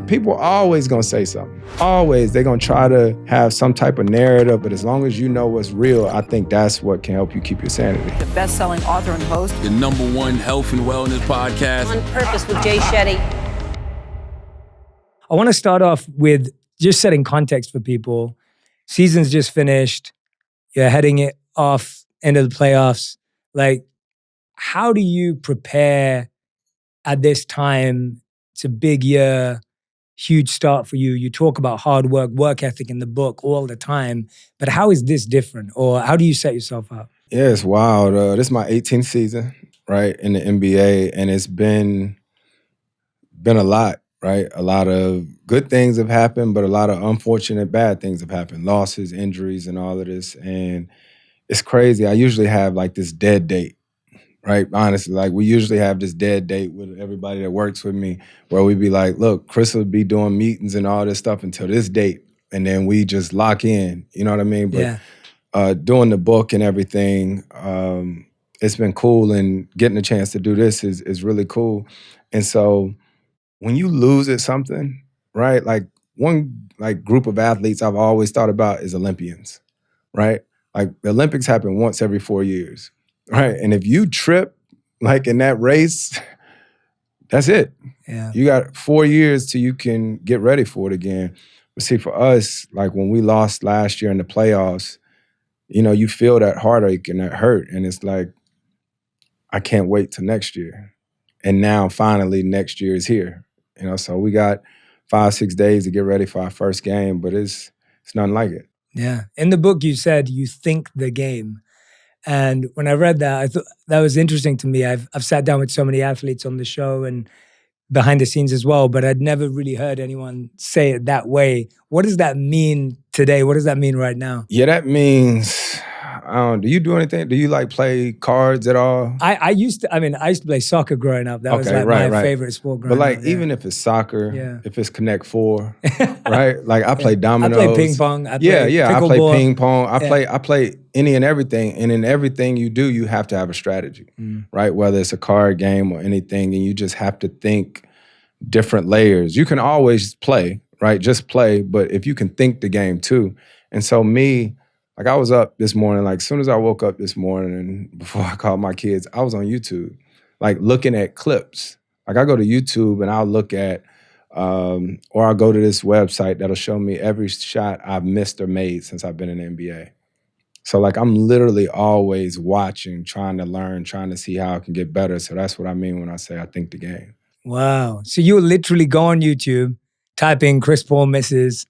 People are always gonna say something. Always, they're gonna try to have some type of narrative, but as long as you know what's real, I think that's what can help you keep your sanity. The best-selling author and host. The #1 health and wellness podcast. On Purpose with Jay Shetty. I want to start off with just setting context for people. Season's just finished. You're heading it off into the playoffs. Like, how do you prepare at this time? It's a big year, huge start for you. You talk about hard work, work ethic in the book all the time, but how is this different? Or how do you set yourself up? Yeah, it's wild. This is my 18th season, right, in the NBA, and it's been a lot, right? A lot of good things have happened, but a lot of unfortunate bad things have happened. Losses, injuries, and all of this. And it's crazy. I usually have like this dead date, right? Honestly, like we usually have this dead date with everybody that works with me where we be like, look, Chris will be doing meetings and all this stuff until this date. And then we just lock in, you know what I mean? But doing the book and everything, it's been cool, and getting a chance to do this is really cool. And so when you lose at something, right? Like one group of athletes I've always thought about is Olympians, right? Like the Olympics happen once every 4 years, right? And if you trip like in that race, that's it. Yeah. You got 4 years till you can get ready for it again. But see, for us, like when we lost last year in the playoffs, you know, you feel that heartache and that hurt. And it's like, I can't wait till next year. And now finally next year is here. You know, so we got 5-6 days to get ready for our first game, but it's nothing like it. Yeah. In the book, you said you think the game. And when I read that, I thought that was interesting to me. I've sat down with so many athletes on the show and behind the scenes as well, but I'd never really heard anyone say it that way. What does that mean today? What does that mean right now? Yeah, that means, do you do anything? Do you like play cards at all? I used to play soccer growing up. That was like my favorite sport growing up. But like, up, even if it's soccer, if it's Connect Four, right? Like I play dominoes. I play ping pong. I play pickleball. Ping pong. I play any and everything. And in everything you do, you have to have a strategy, right? Whether it's a card game or anything, and you just have to think different layers. You can always play, right? Just play, but if you can think the game too. And so like I was up this morning, like as soon as I woke up this morning and before I called my kids, I was on YouTube, like looking at clips. Like I go to YouTube and I'll look at, or I'll go to this website that'll show me every shot I've missed or made since I've been in the NBA. So like I'm literally always watching, trying to learn, trying to see how I can get better. So that's what I mean when I say I think the game. Wow. So you would literally go on YouTube, type in Chris Paul misses,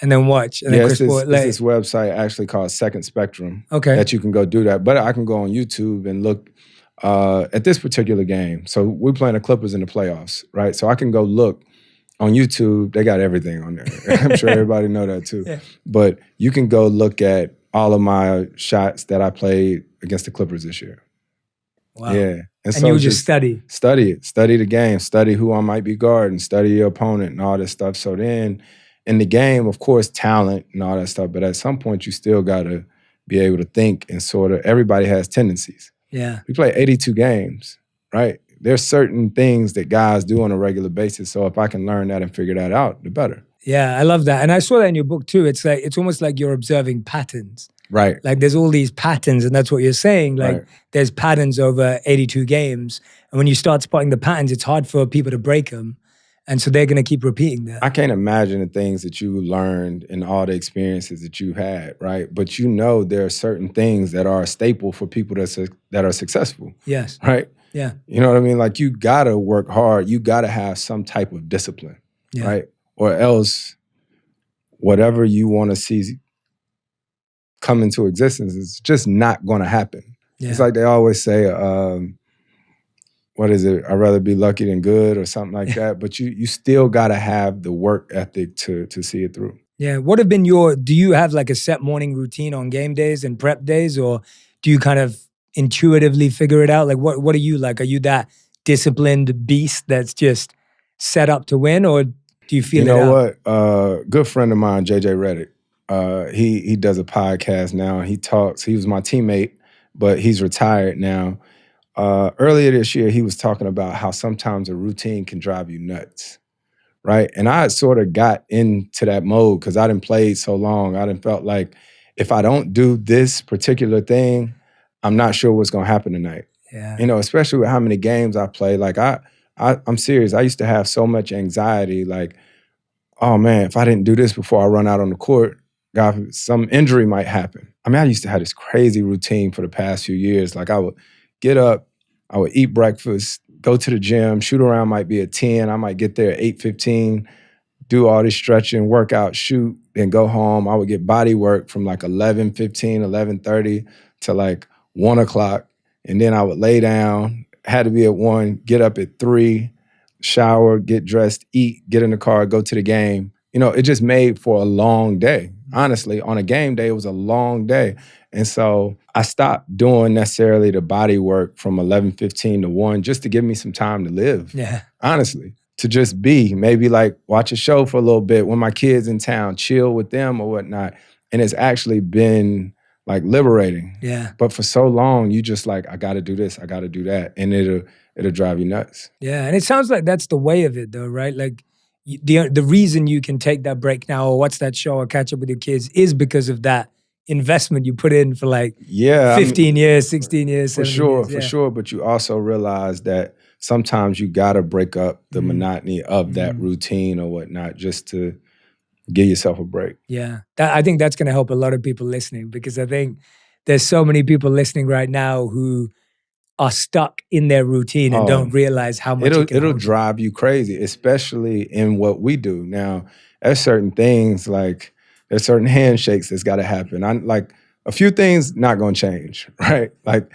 and then watch. And then it's this website actually called Second Spectrum that you can go do that. But I can go on YouTube and look at this particular game. So we're playing the Clippers in the playoffs, right? So I can go look on YouTube. They got everything on there. I'm sure everybody know that too. Yeah. But you can go look at all of my shots that I played against the Clippers this year. Wow. Yeah. And so you just study. Study it. Study the game. Study who I might be guarding. Study your opponent and all this stuff. So then in the game, of course, talent and all that stuff, but at some point you still got to be able to think and sort of, everybody has tendencies. Yeah. We play 82 games, right? There's certain things that guys do on a regular basis. So if I can learn that and figure that out, the better. Yeah, I love that. And I saw that in your book too. It's almost like you're observing patterns. Right. Like there's all these patterns, and that's what you're saying. Like there's patterns over 82 games. And when you start spotting the patterns, it's hard for people to break them. And so they're going to keep repeating that. I can't imagine the things that you learned and all the experiences that you had, right? But you know there are certain things that are a staple for people that are successful. Yes. Right? Yeah. You know what I mean? Like you got to work hard. You got to have some type of discipline, right? Or else whatever you want to see come into existence is just not going to happen. Yeah. It's like they always say, what is it? I'd rather be lucky than good or something like that. But you still got to have the work ethic to see it through. Yeah. What have been do you have like a set morning routine on game days and prep days, or do you kind of intuitively figure it out? Like what are you like? Are you that disciplined beast that's just set up to win, or do you feel it out? You know what? Good friend of mine, JJ Redick, he does a podcast now. He talks. He was my teammate, but he's retired now. Earlier this year, he was talking about how sometimes a routine can drive you nuts, right? And I sort of got into that mode because I done played so long. I done felt like if I don't do this particular thing, I'm not sure what's gonna happen tonight. Yeah. You know, especially with how many games I play. Like I'm serious. I used to have so much anxiety, like, oh man, if I didn't do this before I run out on the court, God, some injury might happen. I mean, I used to have this crazy routine for the past few years. Like I would get up, I would eat breakfast, go to the gym, shoot around might be at 10. I might get there at 8:15, do all this stretching, workout, shoot, then go home. I would get body work from like 11:15, 11:30 to like 1 o'clock. And then I would lay down, had to be at 1, get up at 3, shower, get dressed, eat, get in the car, go to the game. You know, it just made for a long day. Honestly, on a game day, it was a long day. And so I stopped doing necessarily the body work from 11:15 to 1 just to give me some time to live. Yeah. Honestly, to just be, maybe like watch a show for a little bit when my kids in town, chill with them or whatnot. And it's actually been like liberating. Yeah. But for so long, you just like, I gotta do this, I gotta do that. And it'll drive you nuts. Yeah. And it sounds like that's the way of it though, right? Like the reason you can take that break now or watch that show or catch up with your kids is because of that investment you put in for like 15 years, 16 years, for 17 sure, years. for sure. But you also realize that sometimes you gotta break up the monotony of that routine or whatnot just to give yourself a break. Yeah. I think that's going to help a lot of people listening because I think there's so many people listening right now who are stuck in their routine and don't realize how much it'll drive you crazy, especially in what we do. Now, there's certain things like there's certain handshakes that's got to happen. I'm like a few things not going to change, right? Like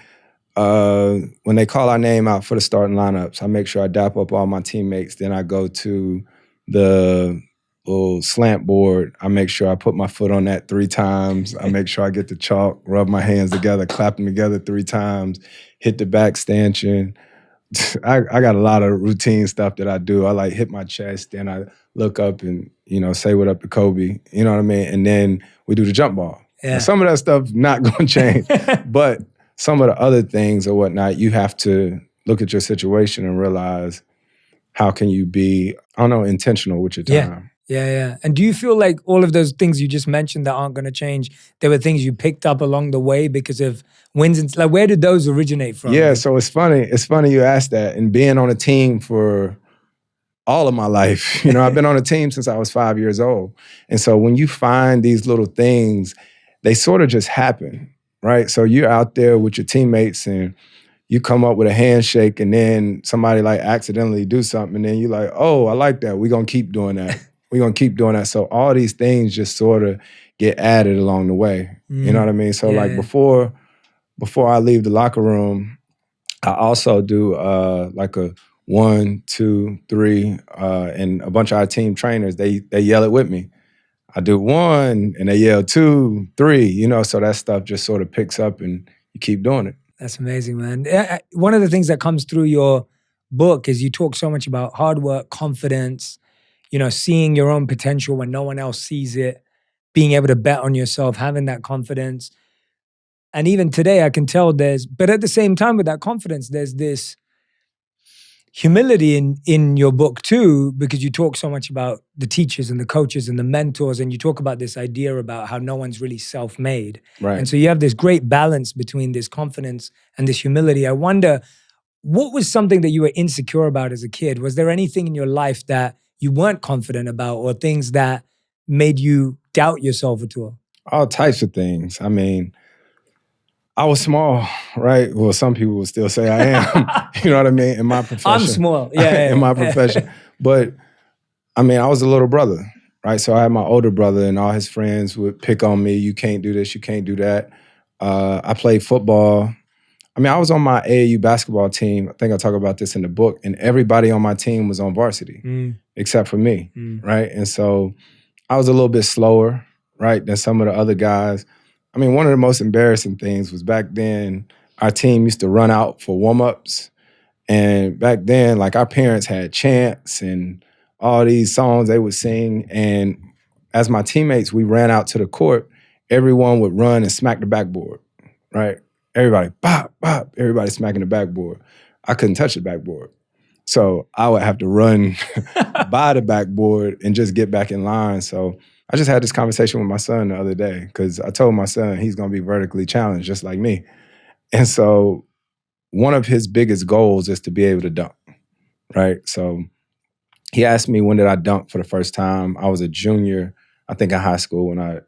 when they call our name out for the starting lineups, I make sure I dap up all my teammates. Then I go to the little slant board. I make sure I put my foot on that 3 times. I make sure I get the chalk, rub my hands together, clap them together 3 times, hit the back stanchion. I got a lot of routine stuff that I do. I like hit my chest, then I look up and, you know, say what up to Kobe. You know what I mean? And then we do the jump ball. Yeah. Now, some of that stuff not going to change, but some of the other things or whatnot, you have to look at your situation and realize how can you be, I don't know, intentional with your time. Yeah. And do you feel like all of those things you just mentioned that aren't going to change, there were things you picked up along the way because of wins and like where did those originate from? Yeah, so it's funny. It's funny you asked that. And being on a team for all of my life, you know, I've been on a team since I was 5 years old. And so when you find these little things, they sort of just happen, right? So you're out there with your teammates and you come up with a handshake and then somebody like accidentally do something and then you're like, oh, I like that. We're going to keep doing that. We're going to keep doing that. So all these things just sort of get added along the way. You know what I mean? So before I leave the locker room, I also do like a 1, 2, 3, and a bunch of our team trainers, they yell it with me. I do 1 and they yell 2, 3, you know, so that stuff just sort of picks up and you keep doing it. That's amazing, man. One of the things that comes through your book is you talk so much about hard work, confidence, you know, seeing your own potential when no one else sees it, being able to bet on yourself, having that confidence. And even today I can tell but at the same time with that confidence, there's this humility in your book too, because you talk so much about the teachers and the coaches and the mentors, and you talk about this idea about how no one's really self-made. Right. And so you have this great balance between this confidence and this humility. I wonder, what was something that you were insecure about as a kid? Was there anything in your life that you weren't confident about or things that made you doubt yourself at all? All types of things. I mean, I was small, right? Well, some people would still say I am. You know what I mean? In my profession. I'm small. Yeah. In my profession. But I mean, I was a little brother, right? So I had my older brother and all his friends would pick on me. You can't do this, you can't do that. I played football. I mean, I was on my AAU basketball team. I think I talk about this in the book. And everybody on my team was on varsity, except for me, right? And so I was a little bit slower, right, than some of the other guys. I mean, one of the most embarrassing things was back then, our team used to run out for warm-ups. And back then, like our parents had chants and all these songs they would sing. And as my teammates, we ran out to the court, everyone would run and smack the backboard, right? Everybody, bop, bop, everybody smacking the backboard. I couldn't touch the backboard. So I would have to run by the backboard and just get back in line. So I just had this conversation with my son the other day because I told my son he's going to be vertically challenged just like me. And so one of his biggest goals is to be able to dunk, right? So he asked me when did I dunk for the first time. I was a junior, I think, in high school when I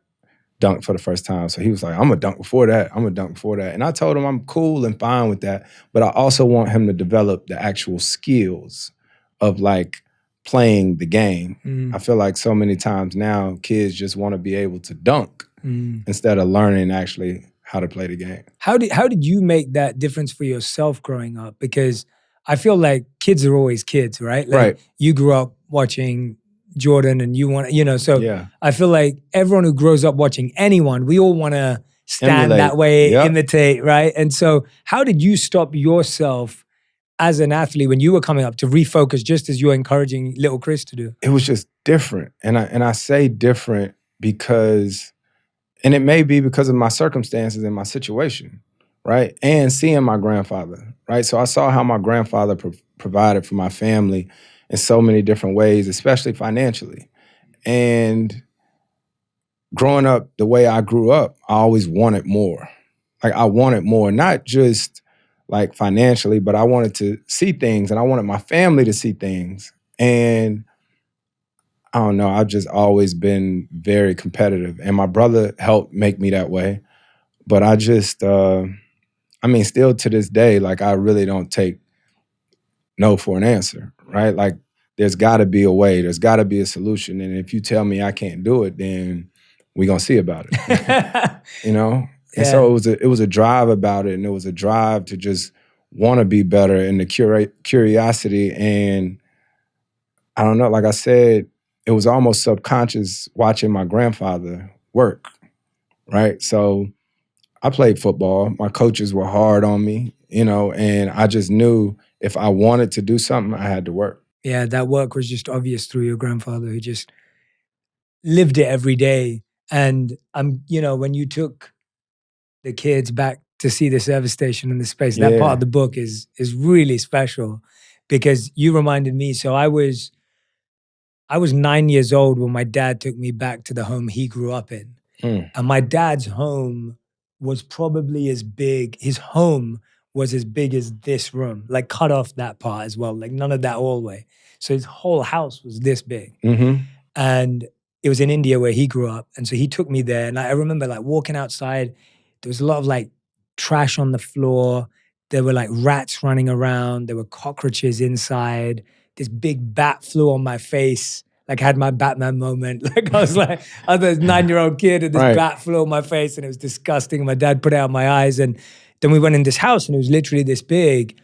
dunked for the first time. So he was like, I'm gonna dunk before that. I'm gonna dunk before that. And I told him I'm cool and fine with that, but I also want him to develop the actual skills of like playing the game. I feel like so many times now kids just want to be able to dunk instead of learning actually how to play the game. How did you make that difference for yourself growing up? Because I feel like kids are always kids, right? Like Right. you grew up watching Jordan and you want, so Yeah. I feel like everyone who grows up watching anyone, we all want to stand Emulate. that way, Yep. imitate, right? And so how did you stop yourself as an athlete when you were coming up to refocus just as you're encouraging little Chris to do? It was just different. And I say different because, and it may be because of my circumstances and my situation, right? And seeing my grandfather, right? So I saw how my grandfather provided for my family in so many different ways, especially financially. And growing up the way I grew up, I always wanted more. Like I wanted more, not just like financially, but I wanted to see things and I wanted my family to see things. And I don't know, I've just always been very competitive. And my brother helped make me that way. But I just, still to this day, like I really don't take no for an answer, right? Like there's gotta be a way, there's gotta be a solution. And if you tell me I can't do it, then we're gonna see about it. You know? And so it was a drive about it, and it was a drive to just want to be better and the curiosity. And I don't know, like I said, it was almost subconscious watching my grandfather work, right? So I played football. My coaches were hard on me, and I just knew if I wanted to do something, I had to work. Yeah, that work was just obvious through your grandfather who just lived it every day. And when you took the kids back to see the service station in the space, that part of the book is really special because you reminded me. So I was 9 years old when my dad took me back to the home he grew up in. And my dad's home was probably as big, his home was as big as this room, like cut off that part as well, like none of that hallway. So his whole house was this big. And it was in India where he grew up. And so he took me there. And I remember like walking outside, there was a lot of like trash on the floor. There were like rats running around. There were cockroaches inside. This big bat flew on my face. Like I had my Batman moment. Like I was a 9-year-old kid and this bat flew on my face and it was disgusting. My dad put it out my eyes. And then we went in this house and it was literally this big.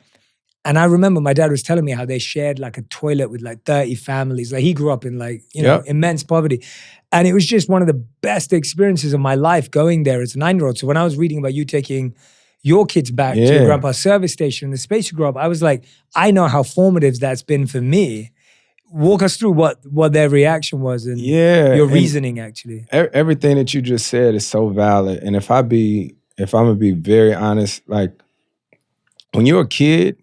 And I remember my dad was telling me how they shared like a toilet with like 30 families. Like he grew up in like, immense poverty. And it was just one of the best experiences of my life going there as a 9-year-old. So when I was reading about you taking your kids back to your grandpa's service station, the space you grew up, I was like, I know how formative that's been for me. Walk us through what their reaction was and your reasoning actually. Everything that you just said is so valid. And if I'm gonna be very honest, like when you're a kid,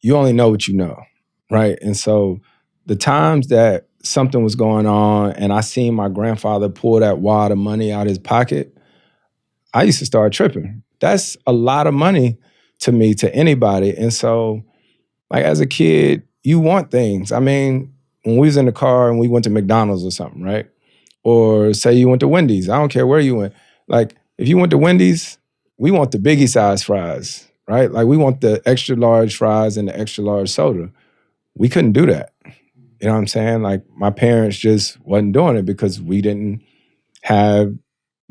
you only know what you know, right? And so the times that something was going on and I seen my grandfather pull that wad of money out of his pocket, I used to start tripping. That's a lot of money to me, to anybody. And so, like as a kid, you want things. I mean, when we was in the car and we went to McDonald's or something, right? Or say you went to Wendy's. I don't care where you went. Like if you went to Wendy's, we want the biggie size fries, right? Like we want the extra large fries and the extra large soda. We couldn't do that. You know what I'm saying? Like my parents just wasn't doing it because we didn't have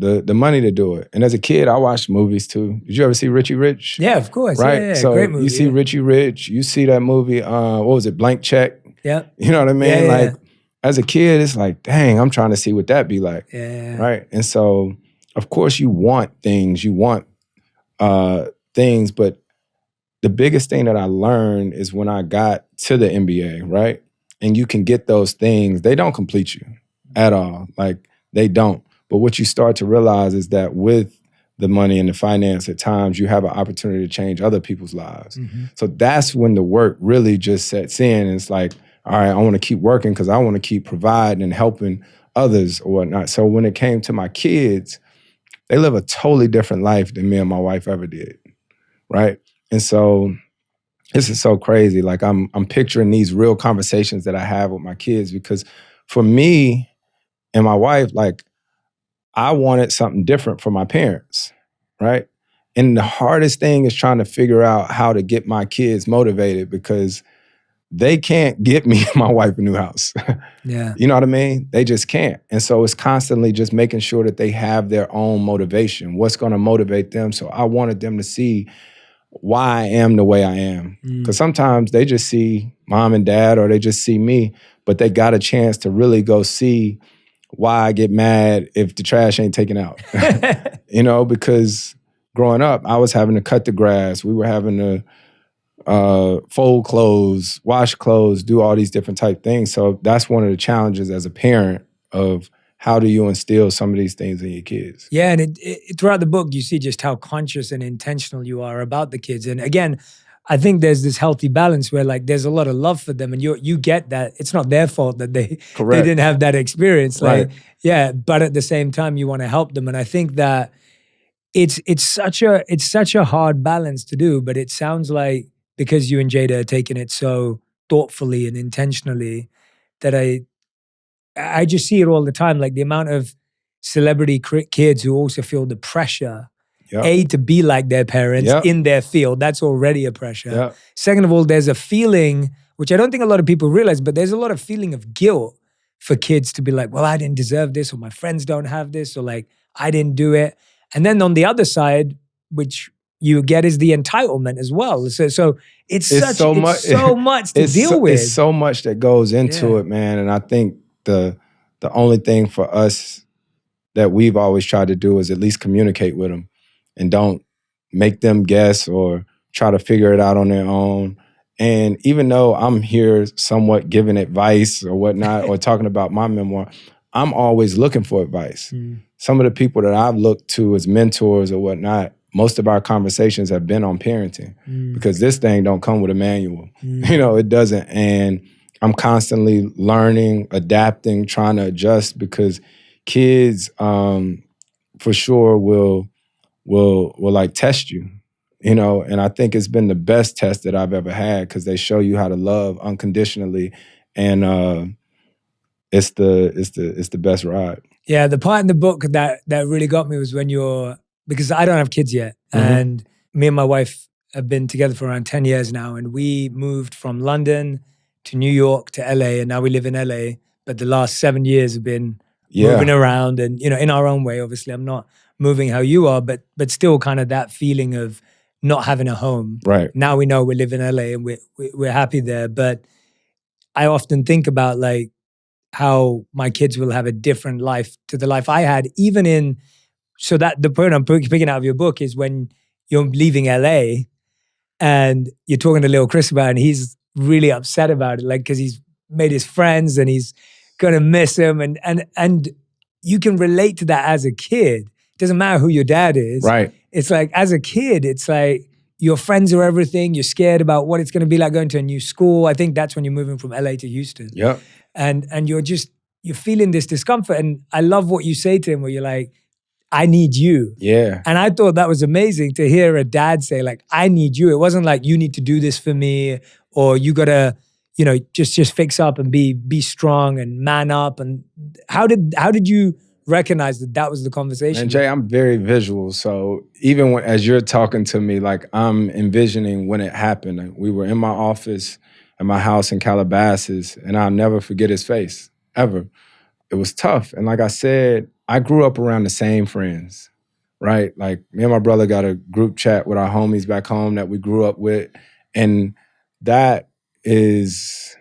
the money to do it. And as a kid, I watched movies too. Did you ever see Richie Rich? Yeah, of course. Right? Yeah, so great movie. you see Richie Rich, you see that movie, what was it, Blank Check? Yeah. You know what I mean? Yeah, like as a kid, it's like, dang, I'm trying to see what that be like. Yeah. Right? And so, of course, you want things, things, but the biggest thing that I learned is when I got to the NBA, right? And you can get those things, they don't complete you at all. Like, they don't. But what you start to realize is that with the money and the finance, at times you have an opportunity to change other people's lives. So that's when the work really just sets in. It's like, all right, I want to keep working because I want to keep providing and helping others or whatnot. So when it came to my kids, they live a totally different life than me and my wife ever did, right? And so this is so crazy. Like I'm picturing these real conversations that I have with my kids, because for me and my wife, like I wanted something different for my parents, right? And the hardest thing is trying to figure out how to get my kids motivated, because they can't get me and my wife a new house. Yeah. You know what I mean? They just can't. And so it's constantly just making sure that they have their own motivation. What's going to motivate them? So I wanted them to see why I am the way I am. Because sometimes they just see mom and dad, or they just see me, but they got a chance to really go see why I get mad if the trash ain't taken out. You know, because growing up, I was having to cut the grass. We were having to fold clothes, wash clothes, do all these different type things. So that's one of the challenges as a parent of how do you instill some of these things in your kids? Yeah, and throughout the book, you see just how conscious and intentional you are about the kids. And again, I think there's this healthy balance where like there's a lot of love for them, and you get that it's not their fault that they didn't have that experience. Like, yeah, but at the same time, you want to help them. And I think that it's such a hard balance to do. But it sounds like because you and Jada are taking it so thoughtfully and intentionally, that I just see it all the time, like the amount of celebrity kids who also feel the pressure, to be like their parents in their field. That's already a pressure. Second of all, there's a feeling, which I don't think a lot of people realize, but there's a lot of feeling of guilt for kids to be like, well, I didn't deserve this, or my friends don't have this, or like, I didn't do it. And then on the other side, which you get, is the entitlement as well. So it's so much to deal with. It's so much that goes into it, man. And I think the only thing for us that we've always tried to do is at least communicate with them, and don't make them guess or try to figure it out on their own. And even though I'm here somewhat giving advice or whatnot, or talking about my memoir, I'm always looking for advice. Some of the people that I've looked to as mentors or whatnot, most of our conversations have been on parenting, because this thing don't come with a manual. You know, it doesn't. And I'm constantly learning, adapting, trying to adjust, because kids for sure will like test you, you know. And I think it's been the best test that I've ever had, because they show you how to love unconditionally, and it's the best ride. Yeah, the part in the book that really got me was when because I don't have kids yet, and me and my wife have been together for around 10 years now, and we moved from London to New York to LA, and now we live in LA. But the last 7 years have been moving around, and you know, in our own way. Obviously, I'm not moving how you are, but still, kind of that feeling of not having a home. Right now, we know we live in LA, and we're happy there. But I often think about like how my kids will have a different life to the life I had, even in. So that the point I'm picking out of your book is when you're leaving LA, and you're talking to little Chris about it, and he's really upset about it, like, because he's made his friends and he's gonna miss him, and you can relate to that as a kid. It doesn't matter who your dad is. Right. It's like, as a kid, it's like your friends are everything. You're scared about what it's gonna be like going to a new school. I think that's when you're moving from LA to Houston. Yep. And you're feeling this discomfort. And I love what you say to him, where you're like, I need you. Yeah. And I thought that was amazing to hear a dad say, like, I need you. It wasn't like, you need to do this for me, or you gotta, you know, just fix up and be strong and man up. And how did you recognize that was the conversation? And Jay, I'm very visual. So even as you're talking to me, like, I'm envisioning when it happened. We were in my office at my house in Calabasas, and I'll never forget his face, ever. It was tough. And like I said, I grew up around the same friends, right? Like, me and my brother got a group chat with our homies back home that we grew up with. And that is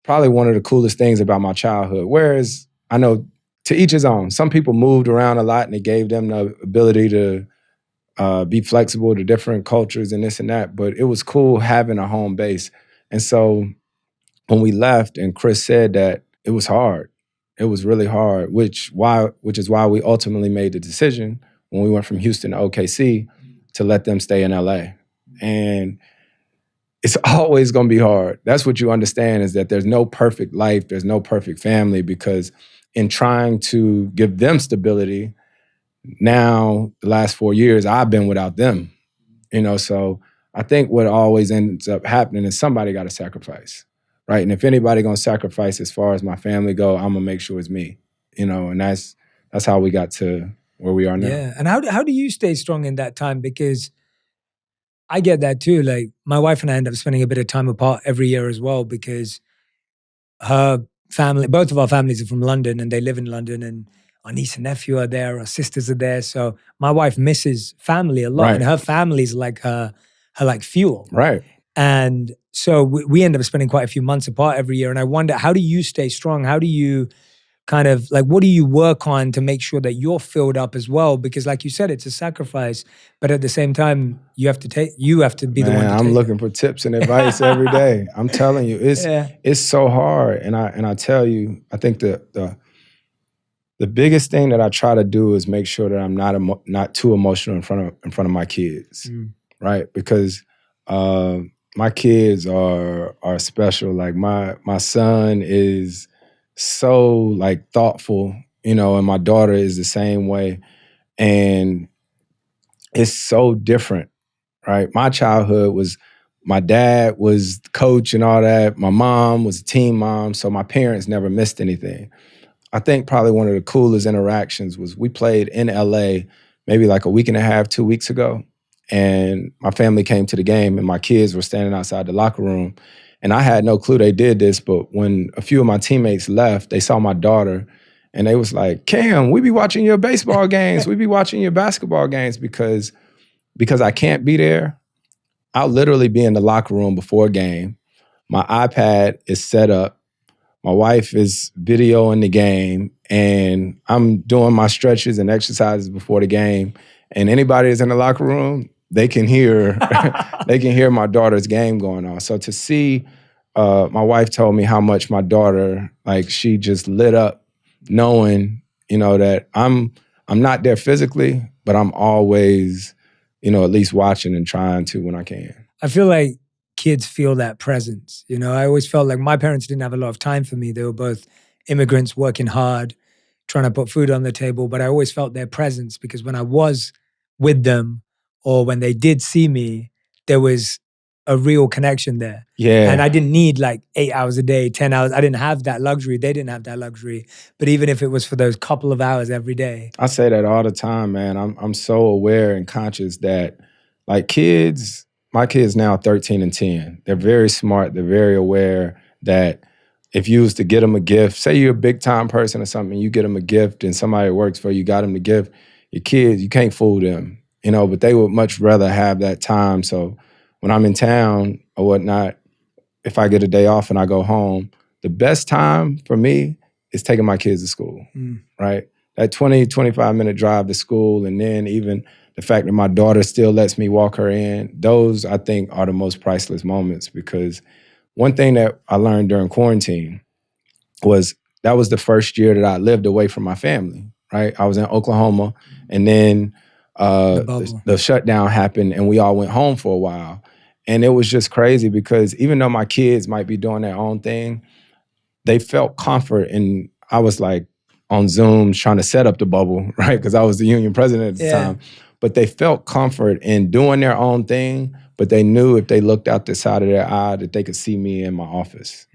probably one of the coolest things about my childhood. Whereas, I know, to each his own. Some people moved around a lot, and it gave them the ability to be flexible to different cultures and this and that. But it was cool having a home base. And so when we left, and Chris said that, it was hard. It was really hard, which is why we ultimately made the decision when we went from Houston to OKC to let them stay in LA. And it's always going to be hard. That's what you understand, is that there's no perfect life, there's no perfect family, because in trying to give them stability, now the last 4 years I've been without them. So I think what always ends up happening is somebody got to sacrifice, right? And if anybody going to sacrifice as far as my family go, I'm going to make sure it's me, and that's how we got to where we are now. Yeah. And how do you stay strong in that time? Because I get that too. Like my wife and I end up spending a bit of time apart every year as well, because her family, both of our families are from London and they live in London, and our niece and nephew are there, our sisters are there. So my wife misses family a lot, Right. and her family's like her like fuel. Right. And so we end up spending quite a few months apart every year. And I wonder, how do you stay strong? How do you kind of like, what do you work on to make sure that you're filled up as well? Because like you said, it's a sacrifice, but at the same time, you have to be the one to I'm take looking for tips and advice every day. I'm telling you, it's so hard. And I tell you, I think the biggest thing that I try to do is make sure that I'm not too emotional in front of my kids, right? Because my kids are special. Like my son is so like thoughtful, and my daughter is the same way. And it's so different, right? My childhood was, my dad was the coach and all that. My mom was a team mom, so my parents never missed anything. I think probably one of the coolest interactions was we played in LA maybe like a week and a half, 2 weeks ago. And my family came to the game and my kids were standing outside the locker room. And I had no clue they did this, but when a few of my teammates left, they saw my daughter and they was like, Cam, we be watching your baseball games. We be watching your basketball games, because I can't be there. I'll literally be in the locker room before a game. My iPad is set up. My wife is videoing the game, and I'm doing my stretches and exercises before the game. And anybody that's in the locker room, they can hear my daughter's game going on. So to see, my wife told me how much my daughter, like, she just lit up knowing, that I'm not there physically, but I'm always, at least watching and trying to when I can. I feel like kids feel that presence. I always felt like my parents didn't have a lot of time for me. They were both immigrants working hard, trying to put food on the table, but I always felt their presence, because when I was with them or when they did see me, there was a real connection there. Yeah. And I didn't need like 8 hours a day, 10 hours. I didn't have that luxury. They didn't have that luxury. But even if it was for those couple of hours every day. I say that all the time, man. I'm so aware and conscious that, like, kids, my kids now 13 and 10. They're very smart. They're very aware that if you was to get them a gift, say you're a big time person or something, you get them a gift and somebody that works for you got them the gift, your kids, you can't fool them, but they would much rather have that time. So when I'm in town or whatnot, if I get a day off and I go home, the best time for me is taking my kids to school, right? That 20, 25-minute drive to school, and then even the fact that my daughter still lets me walk her in, those, I think, are the most priceless moments. Because one thing that I learned during quarantine was that was the first year that I lived away from my family, right? I was in Oklahoma, and then the shutdown happened, and we all went home for a while. And it was just crazy, because even though my kids might be doing their own thing, they felt comfort. And I was like on Zoom trying to set up the bubble, right? Because I was the union president at the time. But they felt comfort in doing their own thing, but they knew if they looked out the side of their eye that they could see me in my office,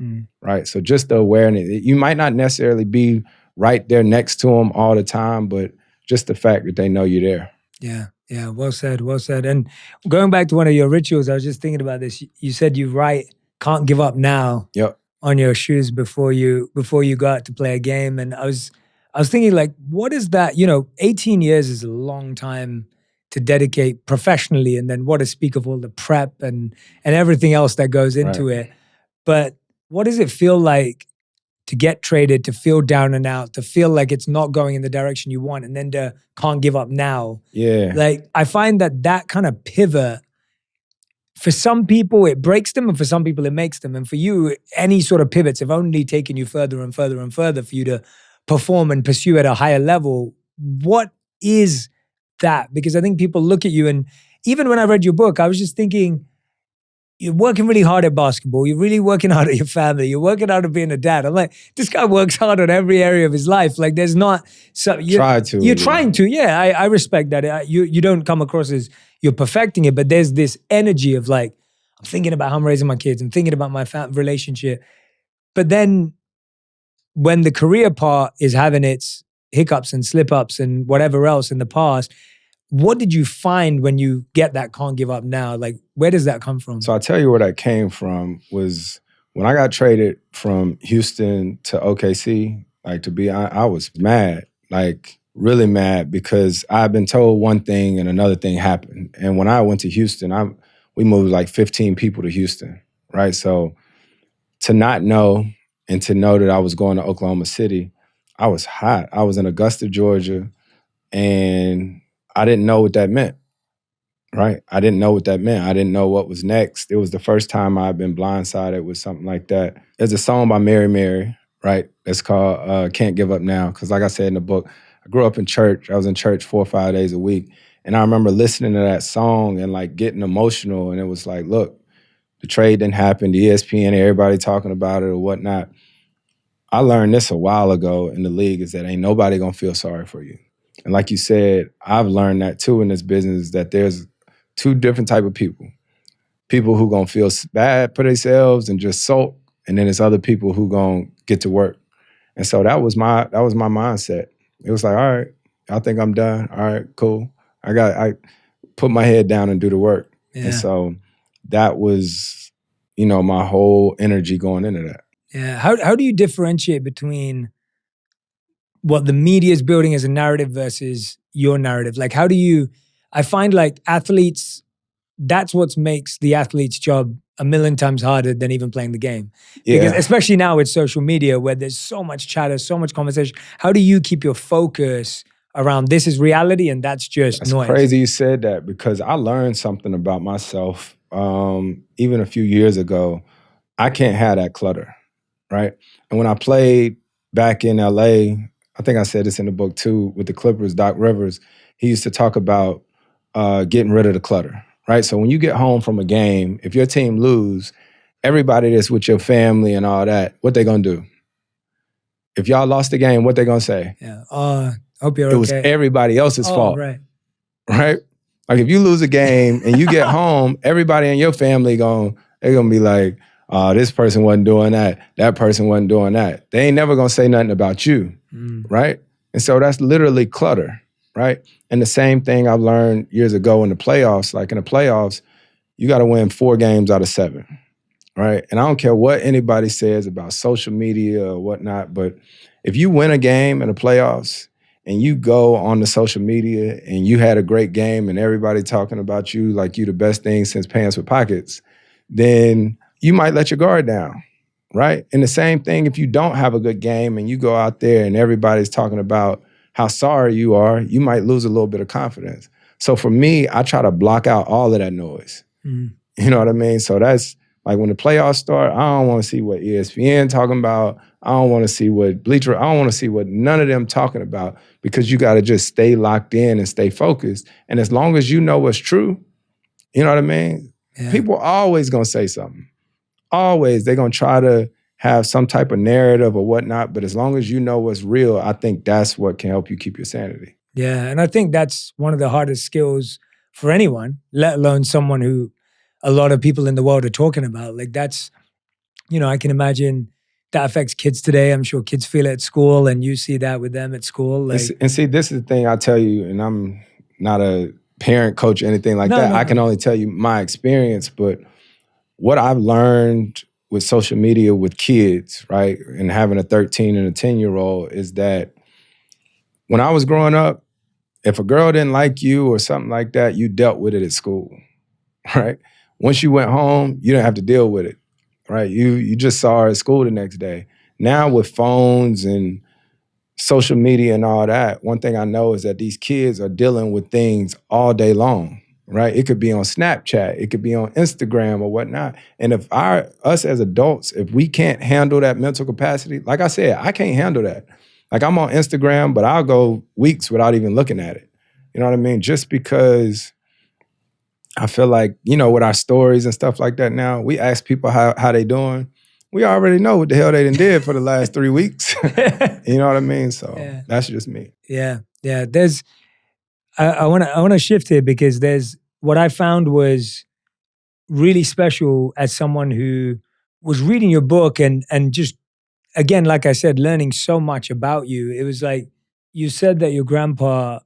right? So just the awareness. You might not necessarily be right there next to them all the time, but just the fact that they know you're there. Yeah, well said, well said. And going back to one of your rituals, I was just thinking about this. You said you write "Can't Give Up Now" on your shoes before you go out to play a game. And I was thinking, like, what is that? 18 years is a long time to dedicate professionally, and then what to speak of all the prep and everything else that goes into it. But what does it feel like to get traded, to feel down and out, to feel like it's not going in the direction you want, and then to can't give up now? Yeah. Like, I find that kind of pivot, for some people it breaks them, and for some people it makes them. And for you, any sort of pivots have only taken you further and further and further for you to perform and pursue at a higher level. What is that? Because I think people look at you, and even when I read your book, I was just thinking, you're working really hard at basketball. You're really working hard at your family. You're working hard at being a dad. I'm like, this guy works hard on every area of his life. Like, there's not so you're trying to. Yeah, I respect that. You don't come across as you're perfecting it, but there's this energy of like, I'm thinking about how I'm raising my kids. I'm thinking about my relationship. But then when the career part is having its hiccups and slip ups and whatever else in the past, what did you find when you get that can't give up now? Like, where does that come from? So I'll tell you where that came from was when I got traded from Houston to OKC, like to be honest, I was mad, like really mad, because I've been told one thing and another thing happened. And when I went to Houston, we moved like 15 people to Houston, right? So to not know and to know that I was going to Oklahoma City, I was hot. I was in Augusta, Georgia, and I didn't know what that meant, right? I didn't know what that meant. I didn't know what was next. It was the first time I'd been blindsided with something like that. There's a song by Mary Mary, right? It's called Can't Give Up Now. Because like I said in the book, I grew up in church. I was in church 4 or 5 days a week. And I remember listening to that song and like getting emotional. And it was like, look, the trade didn't happen. The ESPN, everybody talking about it or whatnot. I learned this a while ago in the league is that ain't nobody gonna feel sorry for you. And like you said, I've learned that too in this business, that there's 2 different type of people. People who gonna feel bad for themselves and just sulk, and then there's other people who gonna get to work. And so that was my mindset. It was like, all right, I think I'm done. All right, cool. I put my head down and do the work. Yeah. And so that was, my whole energy going into that. Yeah. How do you differentiate between what the media is building as a narrative versus your narrative? Like, I find like athletes, that's what makes the athlete's job a million times harder than even playing the game. Yeah. Because especially now with social media where there's so much chatter, so much conversation, how do you keep your focus around this is reality and that's just noise? It's crazy you said that, because I learned something about myself even a few years ago. I can't have that clutter, right? And when I played back in LA, I think I said this in the book too, with the Clippers, Doc Rivers, he used to talk about getting rid of the clutter, right? So when you get home from a game, if your team lose, everybody that's with your family and all that, what they gonna do? If y'all lost the game, what they gonna say? Yeah, hope you're okay. It was everybody else's fault, right? Like if you lose a game and you get home, everybody in your family they're gonna be like, this person wasn't doing that person wasn't doing that. They ain't never gonna say nothing about you, right? And so that's literally clutter, right? And the same thing I've learned years ago in the playoffs. Like in the playoffs, you gotta win 4 games out of 7, right? And I don't care what anybody says about social media or whatnot, but if you win a game in the playoffs and you go on the social media and you had a great game and everybody talking about you like you the best thing since pants with pockets, then you might let your guard down, right? And the same thing if you don't have a good game and you go out there and everybody's talking about how sorry you are, you might lose a little bit of confidence. So for me, I try to block out all of that noise. You know what I mean? So that's like when the playoffs start, I don't want to see what ESPN talking about. I don't want to see what Bleacher, I don't want to see what none of them talking about, because you got to just stay locked in and stay focused. And as long as you know what's true, you know what I mean? Yeah. People are always going to say something. Always. They're going to try to have some type of narrative or whatnot. But as long as you know what's real, I think that's what can help you keep your sanity. Yeah. And I think that's one of the hardest skills for anyone, let alone someone who a lot of people in the world are talking about. Like that's, I can imagine that affects kids today. I'm sure kids feel it at school and you see that with them at school. Like, and see, this is the thing I tell you, and I'm not a parent, coach, or anything like that. I can only tell you my experience, but what I've learned with social media with kids, right, and having a 13 and a 10-year-old is that when I was growing up, if a girl didn't like you or something like that, you dealt with it at school, right? Once you went home, you didn't have to deal with it, right? You just saw her at school the next day. Now with phones and social media and all that, one thing I know is that these kids are dealing with things all day long, right? It could be on Snapchat, it could be on Instagram or whatnot. And if us as adults, if we can't handle that mental capacity, like I said, I can't handle that. Like I'm on Instagram, but I'll go weeks without even looking at it. You know what I mean? Just because I feel like, with our stories and stuff like that now, we ask people how they doing. We already know what the hell they done did for the last 3 weeks. You know what I mean? So that's just me. Yeah. There's, I want to shift here because what I found was really special as someone who was reading your book and just, again, like I said, learning so much about you. It was like, you said that your grandpa,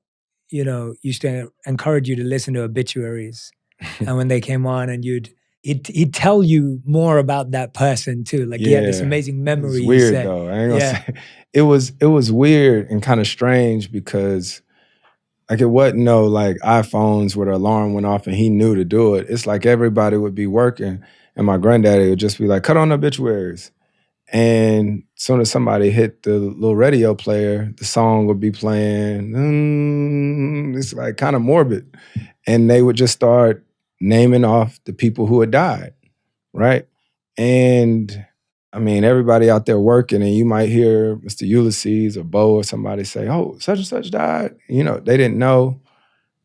used to encourage you to listen to obituaries. And when they came on and he'd tell you more about that person too. Like he had this amazing memory. It's weird though. I ain't gonna say. It was weird and kind of strange because like it wasn't no like iPhones where the alarm went off and he knew to do it. It's like everybody would be working and my granddaddy would just be like, cut on the obituaries. And as soon as somebody hit the little radio player, the song would be playing. It's like kind of morbid. And they would just start naming off the people who had died, right? And I mean, everybody out there working and you might hear Mr. Ulysses or Bo or somebody say, oh, such and such died. They didn't know.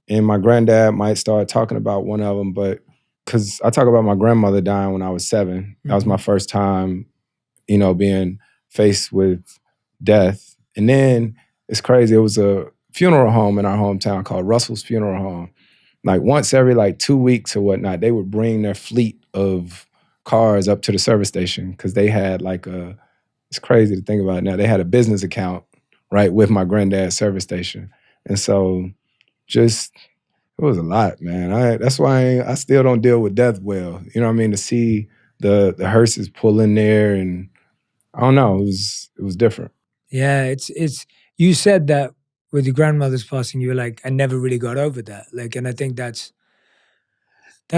And my granddad might start talking about one of them, but because I talk about my grandmother dying when I was 7. Mm-hmm. That was my first time, being faced with death. And then it's crazy. It was a funeral home in our hometown called Russell's Funeral Home. Like once every 2 weeks or whatnot, they would bring their fleet of cars up to the service station because they had it's crazy to think about it now, they had a business account, right, with my granddad's service station. And so it was a lot, man. That's why I still don't deal with death well. You know what I mean? To see the hearses pull in there and I don't know, it was different. Yeah, it's you said that with your grandmother's passing, you were like, I never really got over that. And I think that's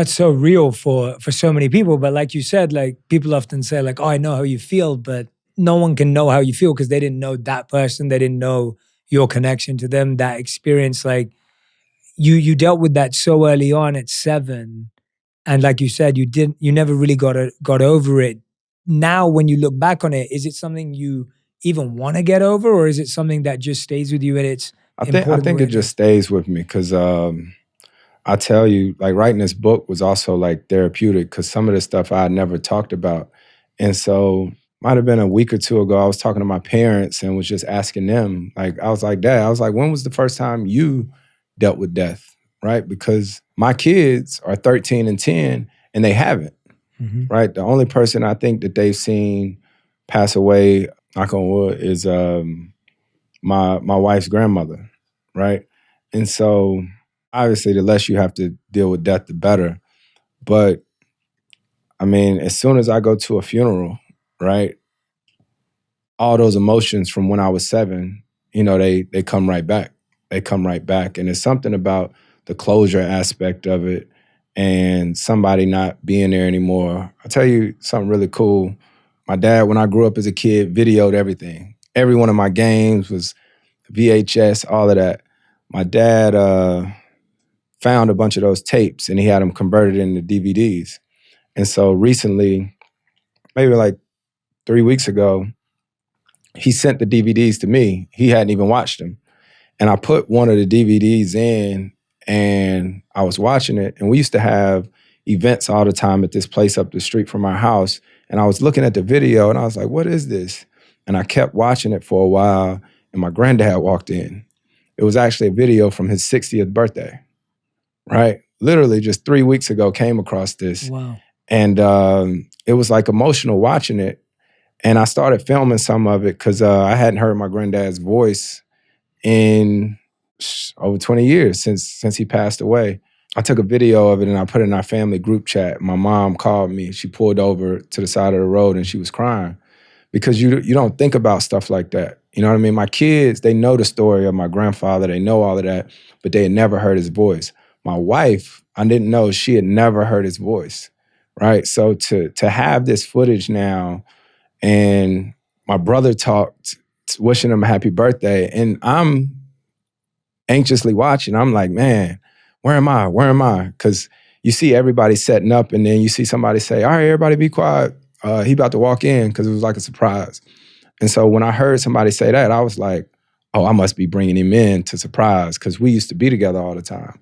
so real for so many people. But like you said, people often say oh, I know how you feel, but no one can know how you feel because they didn't know that person. They didn't know your connection to them, that experience. You dealt with that so early on at 7. And like you said, you never really got over it. Now, when you look back on it, is it something you even want to get over, or is it something that just stays with you and it's important? I think it just stays with me because I tell you, writing this book was also therapeutic because some of the stuff I had never talked about. And so might have been a week or 2 ago, I was talking to my parents and was just asking them, I was like, Dad, when was the first time you dealt with death, right? Because my kids are 13 and 10 and they haven't, right? The only person I think that they've seen pass away, knock on wood, is my wife's grandmother, right? And so obviously the less you have to deal with death, the better. But I mean, as soon as I go to a funeral, right, all those emotions from when I was 7, they come right back. They come right back. And it's something about the closure aspect of it and somebody not being there anymore. I'll tell you something really cool. My dad, when I grew up as a kid, videoed everything. Every one of my games was VHS, all of that. My dad found a bunch of those tapes and he had them converted into DVDs. And so recently, maybe 3 weeks ago, he sent the DVDs to me. He hadn't even watched them. And I put one of the DVDs in and I was watching it. And we used to have events all the time at this place up the street from our house. And I was looking at the video and I was like, what is this? And I kept watching it for a while and my granddad walked in. It was actually a video from his 60th birthday, right? Literally just 3 weeks ago came across this. Wow. And it was emotional watching it. And I started filming some of it because I hadn't heard my granddad's voice in over 20 years since he passed away. I took a video of it and I put it in our family group chat. My mom called me. She pulled over to the side of the road and she was crying because you don't think about stuff like that. You know what I mean? My kids, they know the story of my grandfather. They know all of that, but they had never heard his voice. My wife, I didn't know she had never heard his voice, right? So to have this footage now, and my brother talked, wishing him a happy birthday, and I'm anxiously watching. I'm like, man, where am I? Where am I? Because you see everybody setting up, and then you see somebody say, all right, everybody be quiet. He about to walk in, because it was like a surprise. And so when I heard somebody say that, I was like, oh, I must be bringing him in to surprise because we used to be together all the time.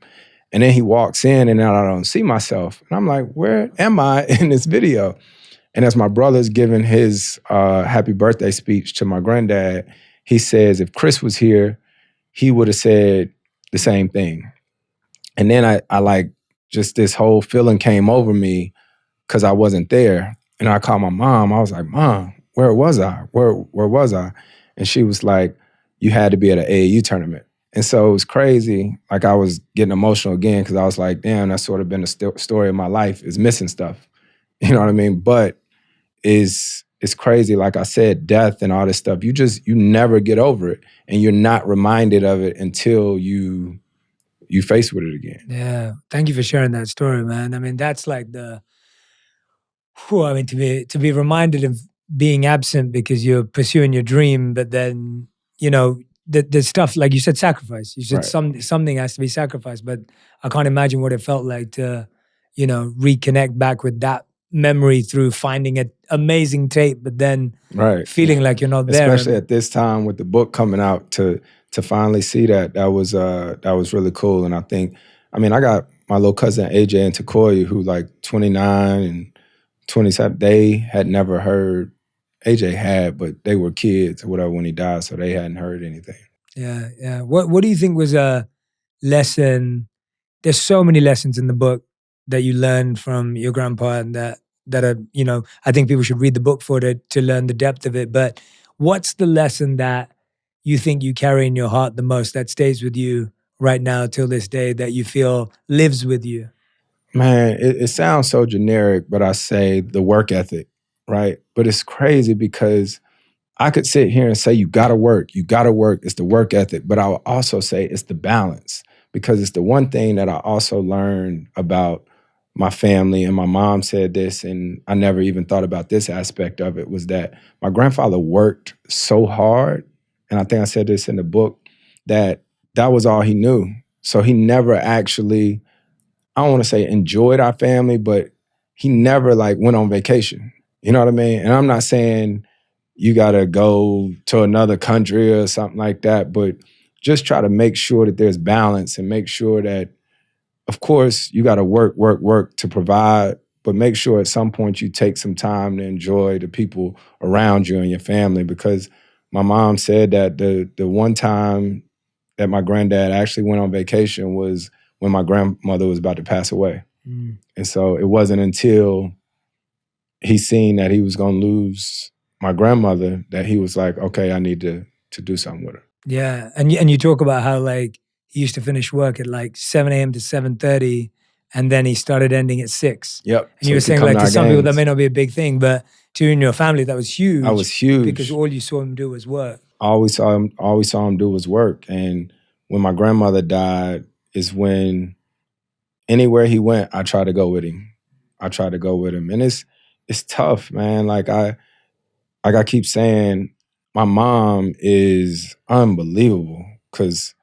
And then he walks in and then I don't see myself. And I'm like, where am I in this video? And as my brother's giving his happy birthday speech to my granddad, he says, if Chris was here, he would have said the same thing. And then I like, just this whole feeling came over me because I wasn't there. And I called my mom. I was like, Mom, where was I? Where was I? And she was like, you had to be at an AAU tournament. And so it was crazy. Like I was getting emotional again because I was like, damn, that's sort of been the story of my life, is missing stuff. You know what I mean? But it's crazy. Like I said, death and all this stuff, you never get over it. And you're not reminded of it until you face with it again. Yeah. Thank you for sharing that story, man. I mean, that's like to be reminded of being absent because you're pursuing your dream, but then, the stuff, like you said, sacrifice. You said Right. something has to be sacrificed, but I can't imagine what it felt like to, reconnect back with that memory through finding an amazing tape, but then feeling like you're not there. Especially at this time with the book coming out, to finally see that was really cool. And I got my little cousin AJ and Takoya, who like 29 and 27. They had never heard. AJ had, but they were kids or whatever when he died, so they hadn't heard anything. Yeah, yeah. What do you think was a lesson? There's so many lessons in the book that you learned from your grandpa, and that are, I think people should read the book to learn the depth of it. But what's the lesson that you think you carry in your heart the most, that stays with you right now till this day, that you feel lives with you? Man, it sounds so generic, but I say the work ethic, right? But it's crazy because I could sit here and say, you gotta work, it's the work ethic. But I will also say it's the balance, because it's the one thing that I also learned about my family. And my mom said this, and I never even thought about this aspect of it, was that my grandfather worked so hard. And I think I said this in the book, that was all he knew. So he never actually, I don't want to say enjoyed our family, but he never like went on vacation. You know what I mean? And I'm not saying you got to go to another country or something like that, but just try to make sure that there's balance, and make sure that, of course, you got to work to provide, but make sure at some point you take some time to enjoy the people around you and your family. Because my mom said that the one time that my granddad actually went on vacation was when my grandmother was about to pass away. Mm. And so it wasn't until he seen that he was going to lose my grandmother that he was like, okay, I need to do something with her. Yeah. And you talk about how like he used to finish work at like 7 a.m. to 7:30, and then he started ending at 6. Yep. And you were saying like to some people that may not be a big thing, but to you and your family that was huge. That was huge. Because all you saw him do was work. All we saw him do was work. And when my grandmother died is when anywhere he went, I tried to go with him. And it's tough, man. Like I keep saying, my mom is unbelievable, because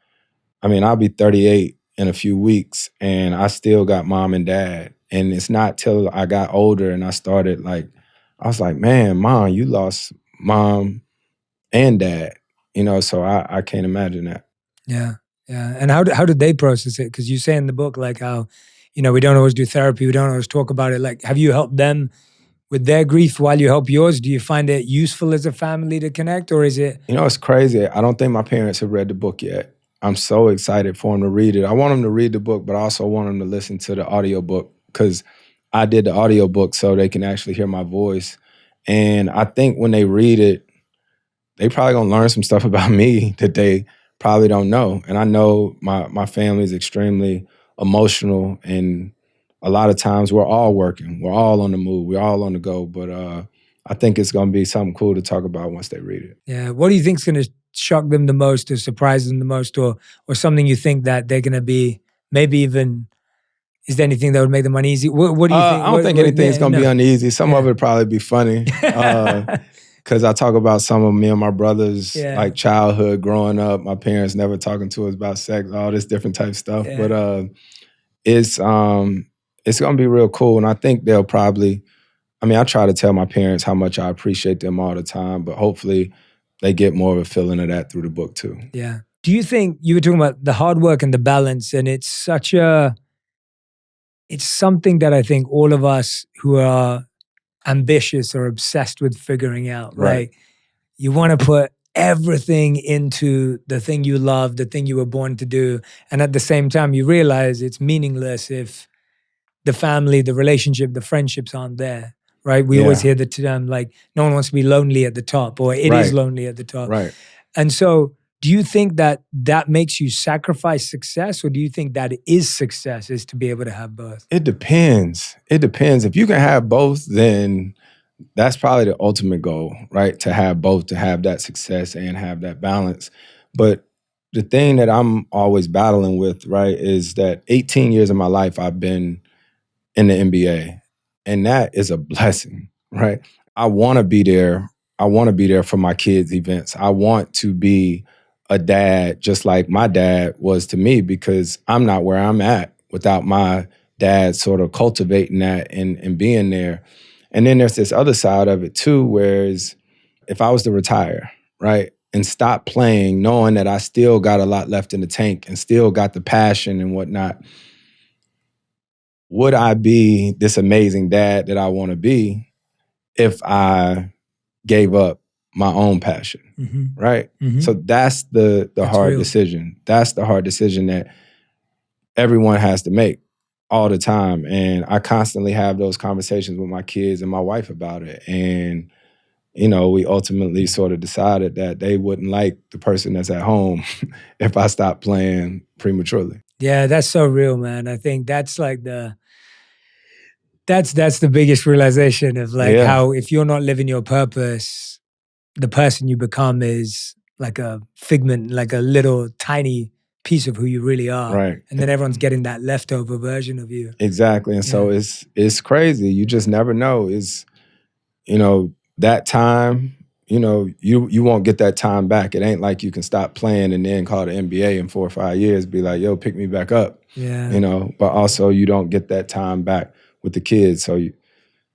I'll be 38 in a few weeks and I still got mom and dad. And it's not till I got older and I started I was like, man, Mom, you lost mom and dad, so I can't imagine that. Yeah. Yeah. And how did they process it? Because you say in the book, like how, we don't always do therapy. We don't always talk about it. Like, have you helped them with their grief while you help yours? Do you find it useful as a family to connect, or is it? It's crazy. I don't think my parents have read the book yet. I'm so excited for them to read it. I want them to read the book, but I also want them to listen to the audiobook, because I did the audiobook so they can actually hear my voice. And I think when they read it, they probably gonna learn some stuff about me that they probably don't know. And I know my family is extremely emotional, and a lot of times we're all working, we're all on the move, we're all on the go. But I think it's gonna be something cool to talk about once they read it. Yeah. What do you think is gonna shock them the most, or surprise them the most, or something you think that they're gonna be, maybe even, is there anything that would make them uneasy? What do you think? I don't think anything's gonna be uneasy. Some of it probably be funny. Because I talk about some of me and my brother's like childhood growing up, my parents never talking to us about sex, all this different type stuff. Yeah. But it's gonna be real cool. And I think they'll probably, I try to tell my parents how much I appreciate them all the time, but hopefully they get more of a feeling of that through the book too. Yeah. Do you think, you were talking about the hard work and the balance, and it's something that I think all of us who are ambitious or obsessed with figuring out, Right. like you want to put everything into the thing you love, the thing you were born to do. And at the same time, you realize it's meaningless if the family, the relationship, the friendships aren't there, right? We always hear the term like, no one wants to be lonely at the top, or it is lonely at the top. Right. And so do you think that that makes you sacrifice success, or do you think that is success, is to be able to have both? It depends. It depends. If you can have both, then that's probably the ultimate goal, right? To have both, to have that success and have that balance. But the thing that I'm always battling with, right, is that 18 years of my life I've been in the NBA. And that is a blessing, right? I want to be there. I want to be there for my kids' events. I want to be a dad just like my dad was to me, because I'm not where I'm at without my dad sort of cultivating that and being there. And then there's this other side of it too, whereas if I was to retire, right, and stop playing, knowing that I still got a lot left in the tank and still got the passion and whatnot, would I be this amazing dad that I want to be if I gave up my own passion, right? So that's the hard real. decision. That's the hard decision that everyone has to make all the time. And I constantly have those conversations with my kids and my wife about it. And, you know, we ultimately sort of decided that they wouldn't like the person that's at home if I stopped playing prematurely. Yeah, that's so real, man. I think that's like that's the biggest realization of like how if you're not living your purpose, the person you become is like a figment, like a little tiny piece of who you really are. Right. And then everyone's getting that leftover version of you. Exactly. And so it's crazy. You just never know. Is, you know, that time, you know, you won't get that time back. It ain't like you can stop playing and then call the NBA in 4 or 5 years, be like, yo, pick me back up. Yeah. You know, but also you don't get that time back with the kids. So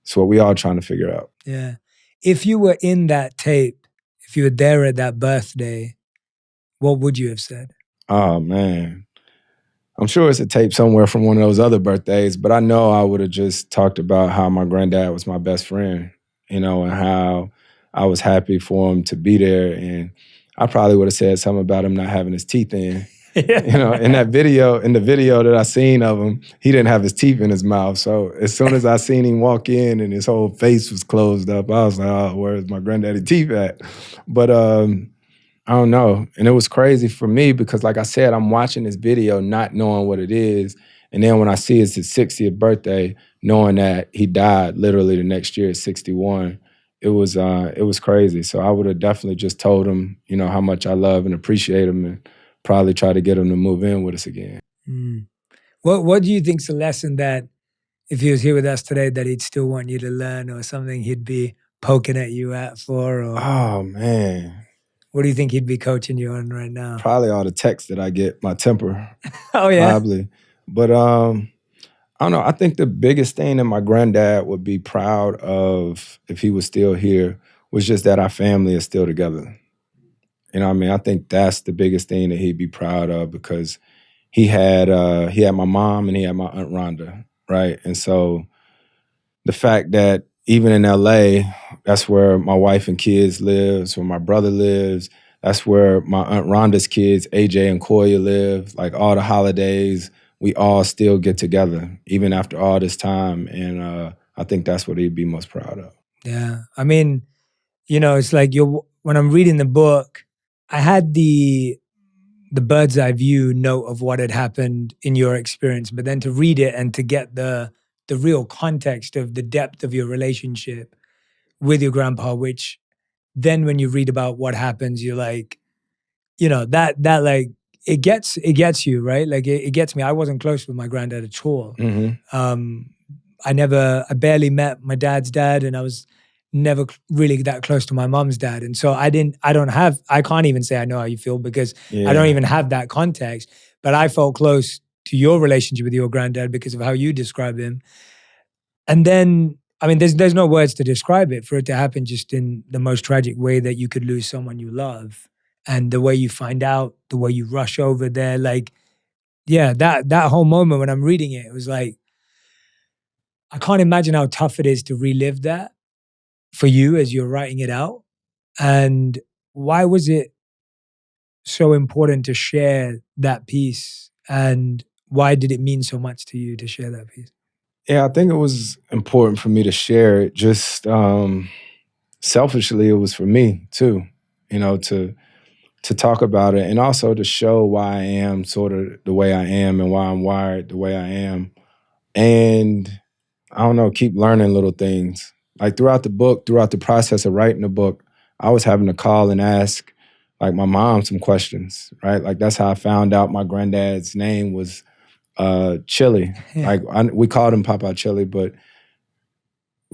it's what we all trying to figure out. Yeah. If you were in that tape, if you were there at that birthday, what would you have said? Oh, man. I'm sure it's a tape somewhere from one of those other birthdays, but I know I would have just talked about how my granddad was my best friend, you know, and how I was happy for him to be there. And I probably would have said something about him not having his teeth in. You know, in the video that I seen of him, he didn't have his teeth in his mouth. So as soon as I seen him walk in and his whole face was closed up, I was like, oh, where's my granddaddy teeth at? But I don't know. And it was crazy for me because, like I said, I'm watching this video not knowing what it is. And then when I see it's his 60th birthday, knowing that he died literally the next year at 61, it was crazy. So I would have definitely just told him, you know, how much I love and appreciate him, and probably try to get him to move in with us again. What do you think's a lesson that if he was here with us today that he'd still want you to learn, or something he'd be poking at you for? Or Oh, man. What do you think he'd be coaching you on right now? Probably all the texts that I get, my temper. Oh, yeah? Probably. But I don't know. I think the biggest thing that my granddad would be proud of if he was still here was just that our family is still together. You know what I mean? I think that's the biggest thing that he'd be proud of, because he had my mom and he had my Aunt Rhonda, right? And so the fact that even in LA, that's where my wife and kids lives, where my brother lives, that's where my Aunt Rhonda's kids, AJ and Koya, live. Like all the holidays, we all still get together, even after all this time. And I think that's what he'd be most proud of. Yeah. I mean, you know, it's like when I'm reading the book, I had the bird's eye view note of what had happened in your experience, but then to read it and to get the real context of the depth of your relationship with your grandpa, which then when you read about what happens, you're like, you know, that like, it gets you, right? Like it gets me. I wasn't close with my granddad at all. Mm-hmm. I barely met my dad's dad, and I was never really that close to my mom's dad. And so I can't even say I know how you feel, because I don't even have that context, but I felt close to your relationship with your granddad because of how you describe him. And then I mean, there's no words to describe it, for it to happen just in the most tragic way that you could lose someone you love. And the way you find out, the way you rush over there, like, yeah, that whole moment when I'm reading it, it was like, I can't imagine how tough it is to relive that for you as you're writing it out. And why was it so important to share that piece? And why did it mean so much to you to share that piece? Yeah, I think it was important for me to share it. Just selfishly, it was for me too, to talk about it and also to show why I am sort of the way I am and why I'm wired the way I am. And I don't know, keep learning little things. Like throughout the book, throughout the process of writing the book, I was having to call and ask like my mom some questions, right? Like that's how I found out my granddad's name was Chili. Yeah. Like we called him Papa Chili, but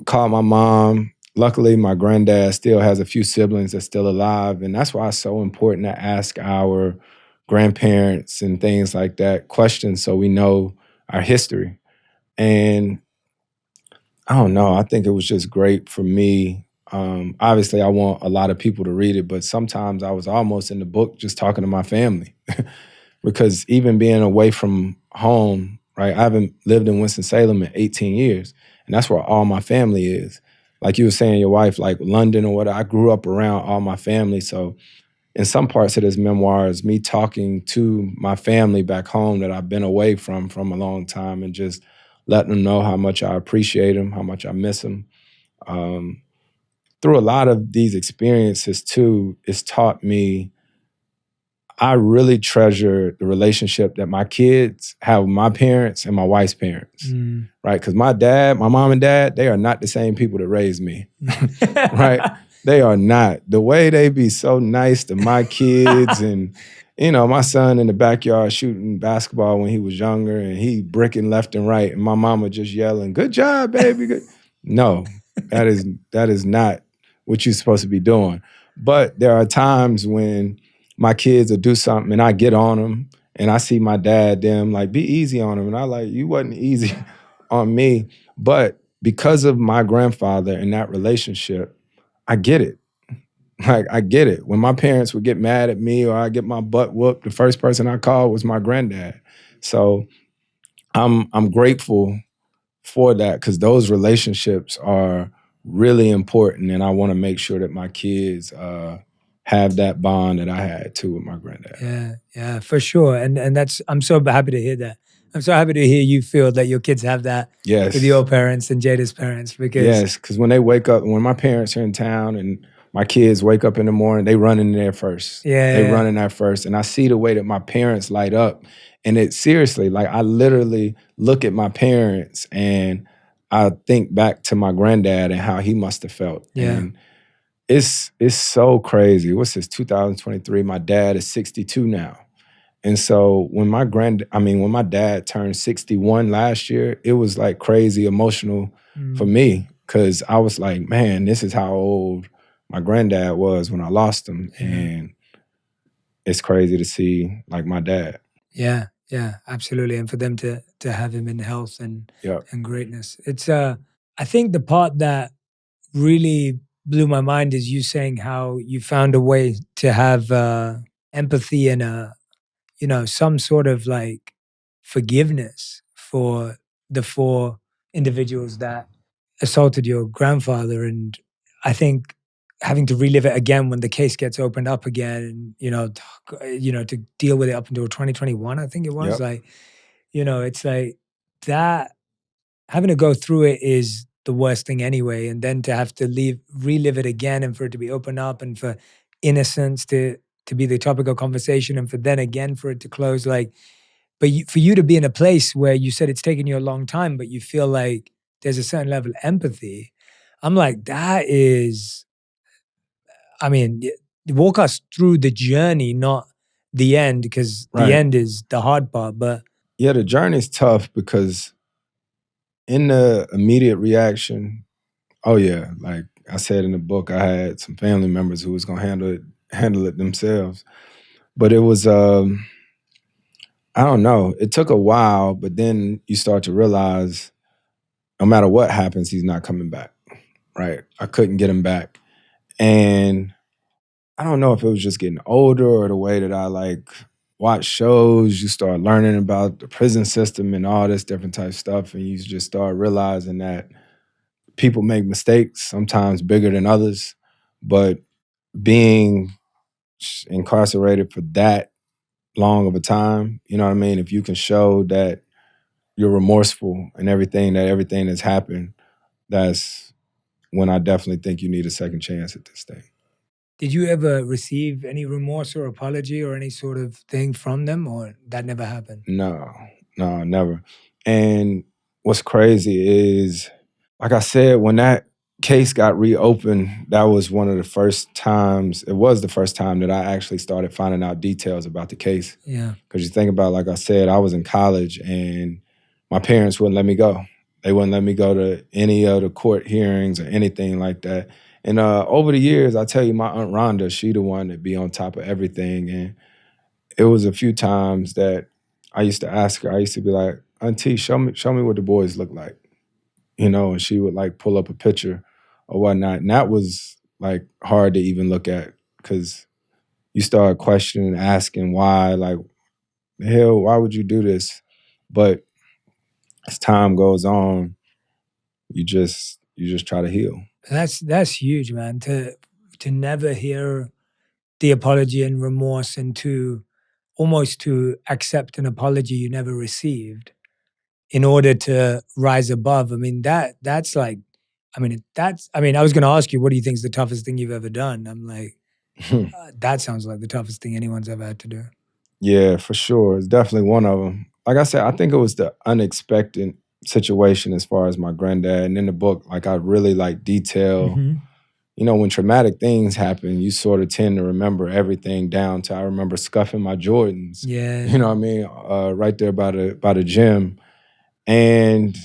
called my mom. Luckily, my granddad still has a few siblings that's still alive, and that's why it's so important to ask our grandparents and things like that questions so we know our history. And I don't know, I think it was just great for me. Obviously, I want a lot of people to read it, but sometimes I was almost in the book just talking to my family. Because even being away from home, right? I haven't lived in Winston-Salem in 18 years, and that's where all my family is. Like you were saying, your wife, like London or whatever, I grew up around all my family. So in some parts of this memoir is me talking to my family back home that I've been away from a long time and just letting them know how much I appreciate them, how much I miss them. Through a lot of these experiences too, it's taught me I really treasure the relationship that my kids have with my parents and my wife's parents, right? Because my mom and dad, they are not the same people that raised me, right? They are not. The way they be so nice to my kids and, my son in the backyard shooting basketball when he was younger and he bricking left and right and my mama just yelling, "Good job, baby." Good. No, that is not what you're supposed to be doing. But there are times when my kids will do something and I get on them and I see my dad, them like, "Be easy on them." And I like, "You wasn't easy on me." But because of my grandfather and that relationship, I get it. Like, I get it. When my parents would get mad at me or I get my butt whooped, the first person I called was my granddad. So I'm grateful for that because those relationships are really important. And I want to make sure that my kids have that bond that I had too with my granddad. Yeah, for sure. And that's, I'm so happy to hear that. I'm so happy to hear you feel that your kids have that Yes. with your parents and Jada's parents because because when they wake up, when my parents are in town and my kids wake up in the morning, they run in there first. They run in there first. And I see the way that my parents light up. And it seriously, like I literally look at my parents and I think back to my granddad and how he must have felt. Yeah. And it's so crazy. What's this, 2023? My dad is 62 now. And so when my dad turned 61 last year, it was like crazy emotional for me because I was like, man, this is how old my granddad was when I lost him. Yeah. And it's crazy to see like my dad. Yeah, absolutely. And for them to have him in health and greatness. It's I think the part that really blew my mind is you saying how you found a way to have empathy and some sort of like forgiveness for the four individuals that assaulted your grandfather. And I think having to relive it again when the case gets opened up again, to deal with it up until 2021, I think it was it's like that having to go through it is the worst thing anyway. And then to have to relive it again and for it to be opened up and for innocence to be the topic of conversation and for then again for it to close, like, but for you to be in a place where you said it's taken you a long time, but you feel like there's a certain level of empathy. I'm like, that is, I mean, walk us through the journey, not the end, because the end is the hard part. But yeah, the journey's tough because in the immediate reaction, like I said in the book, I had some family members who was gonna handle it themselves. But it was I don't know, it took a while, but then you start to realize no matter what happens, he's not coming back, right? I couldn't get him back. And I don't know if it was just getting older or the way that I like watch shows, you start learning about the prison system and all this different type of stuff, and you just start realizing that people make mistakes, sometimes bigger than others, but being incarcerated for that long of a time, you know what I mean? If you can show that you're remorseful and everything that's happened, that's when I definitely think you need a second chance at this thing. Did you ever receive any remorse or apology or any sort of thing from them, or that never happened? No, never. And what's crazy is, like I said, when that case got reopened, that was one of the first times, it was the first time that I actually started finding out details about the case. Yeah. Because you think about, like I said, I was in college and my parents wouldn't let me go. They wouldn't let me go to any of the court hearings or anything like that. And over the years, I tell you, my Aunt Rhonda, she the one that be on top of everything. And it was a few times that I used to ask her, I used to be like, Auntie, show me what the boys look like. You know, and she would like pull up a picture or whatnot. And that was like hard to even look at because you start questioning, asking why, like, hell, why would you do this? But as time goes on, you just try to heal. That's huge, man. To never hear the apology and remorse, and to almost to accept an apology you never received in order to rise above. I mean, that's like, I mean, I was going to ask you, what do you think is the toughest thing you've ever done? I'm like, that sounds like the toughest thing anyone's ever had to do. Yeah, for sure. It's definitely one of them. Like I said, I think it was the unexpected situation as far as my granddad. And in the book, like I really like detail, you know, when traumatic things happen, you sort of tend to remember everything down to, I remember scuffing my Jordans. Yeah. You know what I mean? Right there by the gym. And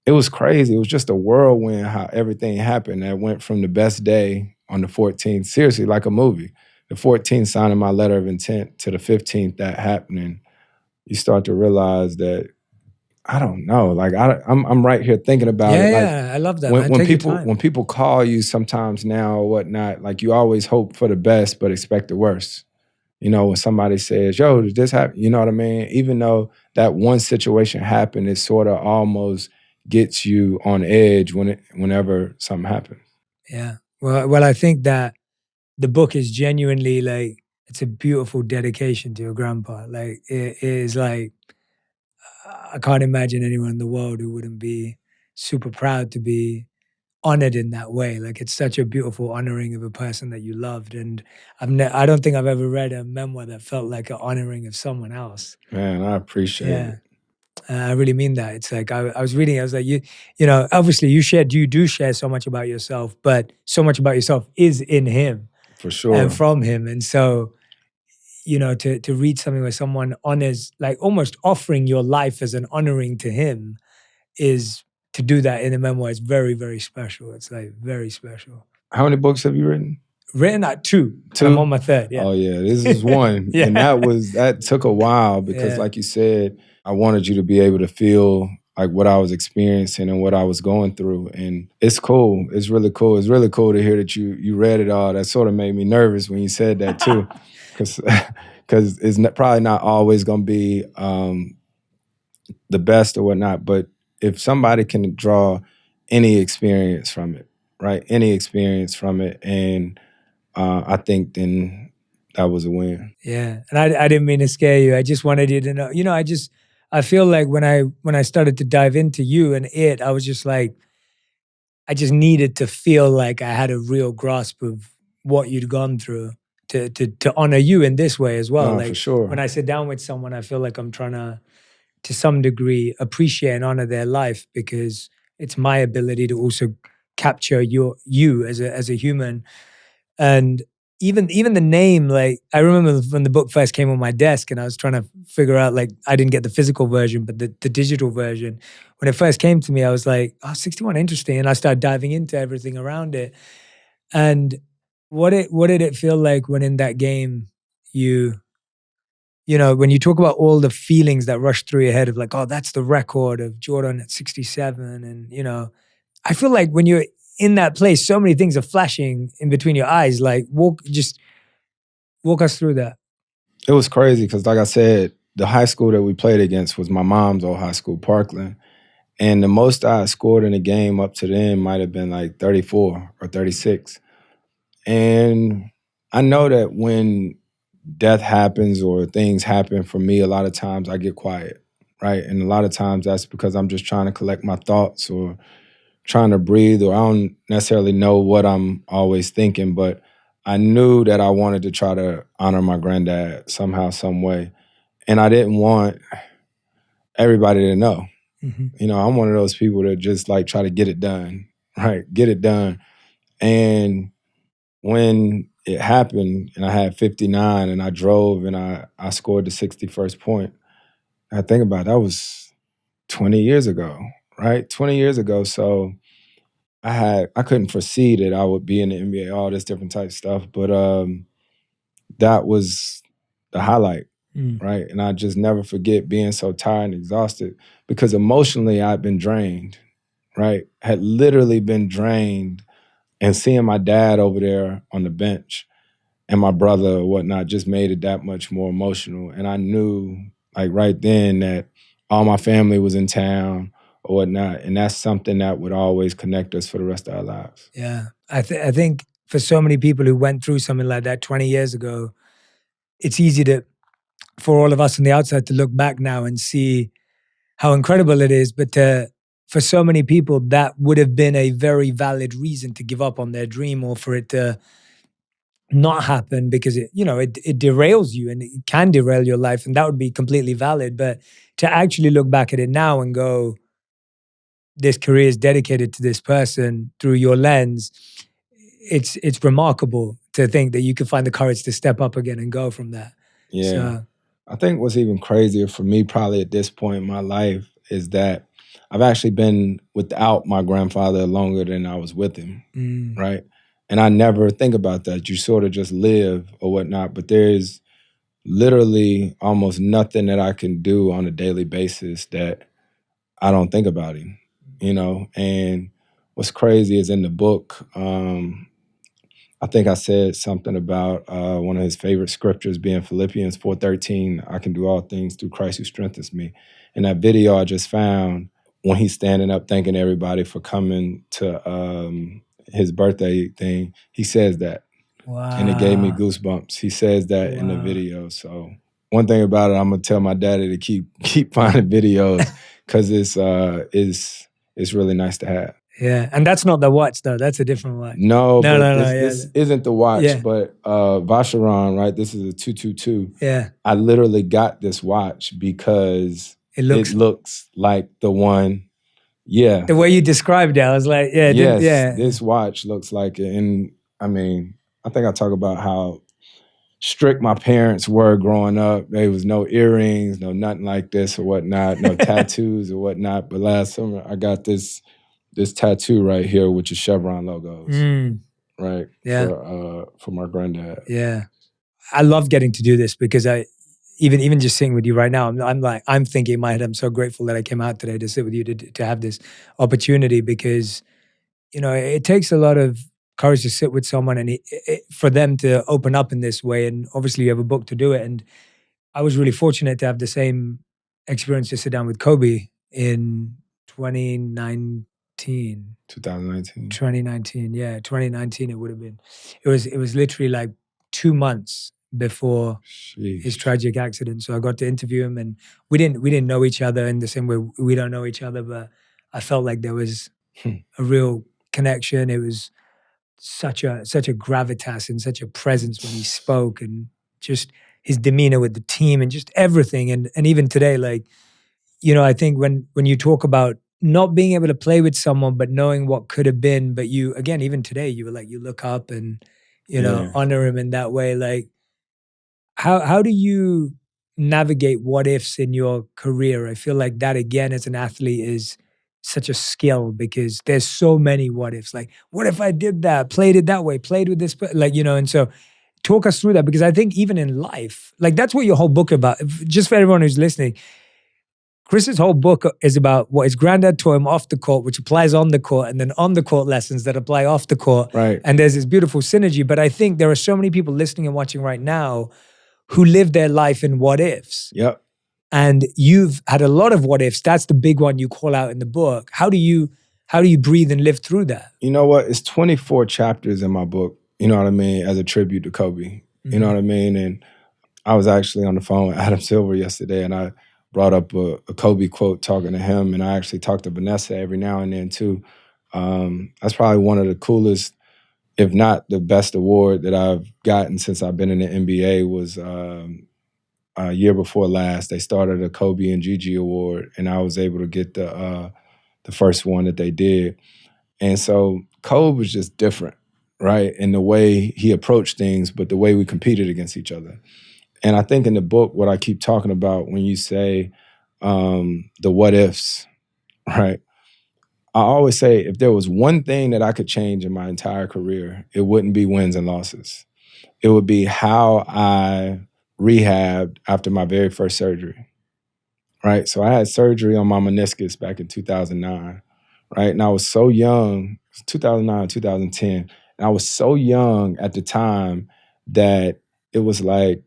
it was crazy. It was just a whirlwind how everything happened. That went from the best day on the 14th, seriously, like a movie. The 14th signing my letter of intent to the 15th, that happening. You start to realize that, I don't know, like I'm right here thinking about it. Like, Yeah, I love that, when, man. when Take your people time. when people call you sometimes now or whatnot, like you always hope for the best but expect the worst. You know, when somebody says, yo, did this happen? You know what I mean? Even though that one situation happened, it sort of almost gets you on edge whenever something happens. Yeah. Well, I think that the book is genuinely like, it's a beautiful dedication to your grandpa. Like, it is like, I can't imagine anyone in the world who wouldn't be super proud to be honored in that way. Like, it's such a beautiful honoring of a person that you loved. And I don't think I've ever read a memoir that felt like an honoring of someone else. Man, I appreciate it. I really mean that. It's like, I was reading, I was like, you know, obviously you do share so much about yourself, but so much about yourself is in him. For sure. And from him. And so, you know, to read something where someone honors, like almost offering your life as an honoring to him, is to do that in a memoir. It's very, very special. It's like very special. How many books have you written? Written at two. Two? I'm on my third. Yeah. Oh yeah, this is one. Yeah. And that took a while because like you said, I wanted you to be able to feel like what I was experiencing and what I was going through. And it's cool. It's really cool. It's really cool to hear that you read it all. That sort of made me nervous when you said that too. Because it's probably not always going to be the best or whatnot. But if somebody can draw any experience from it, right? Any experience from it. And I think then that was a win. Yeah. And I didn't mean to scare you. I just wanted you to know. You know, I feel like when I started to dive into you and it, I was just like, I just needed to feel like I had a real grasp of what you'd gone through to honor you in this way as well. No, like for sure. when I sit down with someone, I feel like I'm trying to some degree, appreciate and honor their life, because it's my ability to also capture you as a human. And even the name, like I remember when the book first came on my desk and I was trying to figure out, like I didn't get the physical version, but the digital version. When it first came to me, I was like, oh, 61, interesting. And I started diving into everything around it. And what did it feel like when in that game you when you talk about all the feelings that rush through your head of like, oh, that's the record of Jordan at 67. And, I feel like when you're in that place, so many things are flashing in between your eyes. Like just walk us through that. It was crazy because, like I said, the high school that we played against was my mom's old high school, Parkland. And the most I had scored in a game up to then might have been like 34 or 36. And I know that when death happens or things happen for me, a lot of times I get quiet, right? And a lot of times that's because I'm just trying to collect my thoughts or trying to breathe, or I don't necessarily know what I'm always thinking, but I knew that I wanted to try to honor my granddad somehow, some way. And I didn't want everybody to know. Mm-hmm. I'm one of those people that just like try to get it done, right? Get it done. And when it happened and I had 59 and I drove and I scored the 61st point, I think about it, that was 20 years ago, right? 20 years ago. So I couldn't foresee that I would be in the NBA, all this different type of stuff. But that was the highlight, right? And I just never forget being so tired and exhausted because emotionally I'd been drained, right? Had literally been drained, and seeing my dad over there on the bench and my brother or whatnot just made it that much more emotional. And I knew like right then that all my family was in town or whatnot. And that's something that would always connect us for the rest of our lives. Yeah. I think for so many people who went through something like that 20 years ago, it's easy for all of us on the outside to look back now and see how incredible it is. But for so many people, that would have been a very valid reason to give up on their dream or for it to not happen because it derails you and it can derail your life, and that would be completely valid. But to actually look back at it now and go, this career is dedicated to this person through your lens, it's remarkable to think that you could find the courage to step up again and go from that. Yeah. So, I think what's even crazier for me probably at this point in my life is that I've actually been without my grandfather longer than I was with him, right? And I never think about that. You sort of just live or whatnot, but there's literally almost nothing that I can do on a daily basis that I don't think about him, And what's crazy is in the book, I think I said something about one of his favorite scriptures being Philippians 4:13. I can do all things through Christ who strengthens me. And that video I just found when he's standing up thanking everybody for coming to his birthday thing, he says that. wow. And it gave me goosebumps. He says that in the video. So one thing about it, I'm gonna tell my daddy to keep finding videos because it's really nice to have. Yeah, and that's not the watch though. That's a different watch. No, No, but no, this isn't the watch, Yeah. but Vacheron, right? This is a 222. Yeah, I literally got this watch because it looks like the one. Yeah. the way you described it. I was like, yeah, Yes, this watch looks like it. And I mean, I think I talk about how strict my parents were growing up. There was no earrings, no nothing like this or whatnot, no tattoos or whatnot. But last summer, I got this tattoo right here, which is Chevron logos, right? Yeah. For my granddad. Yeah, I love getting to do this because I even just sitting with you right now, I'm thinking in my head, I'm so grateful that I came out today to sit with you to have this opportunity because it takes a lot of courage to sit with someone and for them to open up in this way. And obviously, you have a book to do it. And I was really fortunate to have the same experience to sit down with Kobe in 2019. 2019, yeah, 2019. It would have been. It was literally like 2 months before his tragic accident. So I got to interview him, and we didn't know each other in the same way we don't know each other. But I felt like there was a real connection. It was such a gravitas and such a presence when he spoke, and just his demeanor with the team, and just everything. And even today, like I think when you talk about not being able to play with someone, but knowing what could have been. But you, again, even today, you were like, you look up and, honor him in that way. Like, how do you navigate what ifs in your career? I feel like that, again, as an athlete is such a skill because there's so many what ifs. Like, what if I did that, played it that way, played with this, and so talk us through that, because I think even in life, like that's what your whole book about. Just for everyone who's listening, Chris's whole book is about what his granddad taught him off the court, which applies on the court, and then on the court lessons that apply off the court. Right. And there's this beautiful synergy. But I think there are so many people listening and watching right now who live their life in what ifs. Yep. And you've had a lot of what ifs. That's the big one you call out in the book. How do you breathe and live through that? You know what? It's 24 chapters in my book, you know what I mean, as a tribute to Kobe. Mm-hmm. You know what I mean? And I was actually on the phone with Adam Silver yesterday, and I brought up a Kobe quote talking to him, and I actually talk to Vanessa every now and then too. That's probably one of the coolest, if not the best award that I've gotten since I've been in the NBA was a year before last. They started a Kobe and Gigi award, and I was able to get the first one that they did. And so Kobe was just different, right? In the way he approached things, but the way we competed against each other. And I think in the book, what I keep talking about when you say the what ifs, right? I always say if there was one thing that I could change in my entire career, it wouldn't be wins and losses. It would be how I rehabbed after my very first surgery, right? So I had surgery on my meniscus back in 2009, right? And I was so young, 2009, 2010, and I was so young at the time that it was like,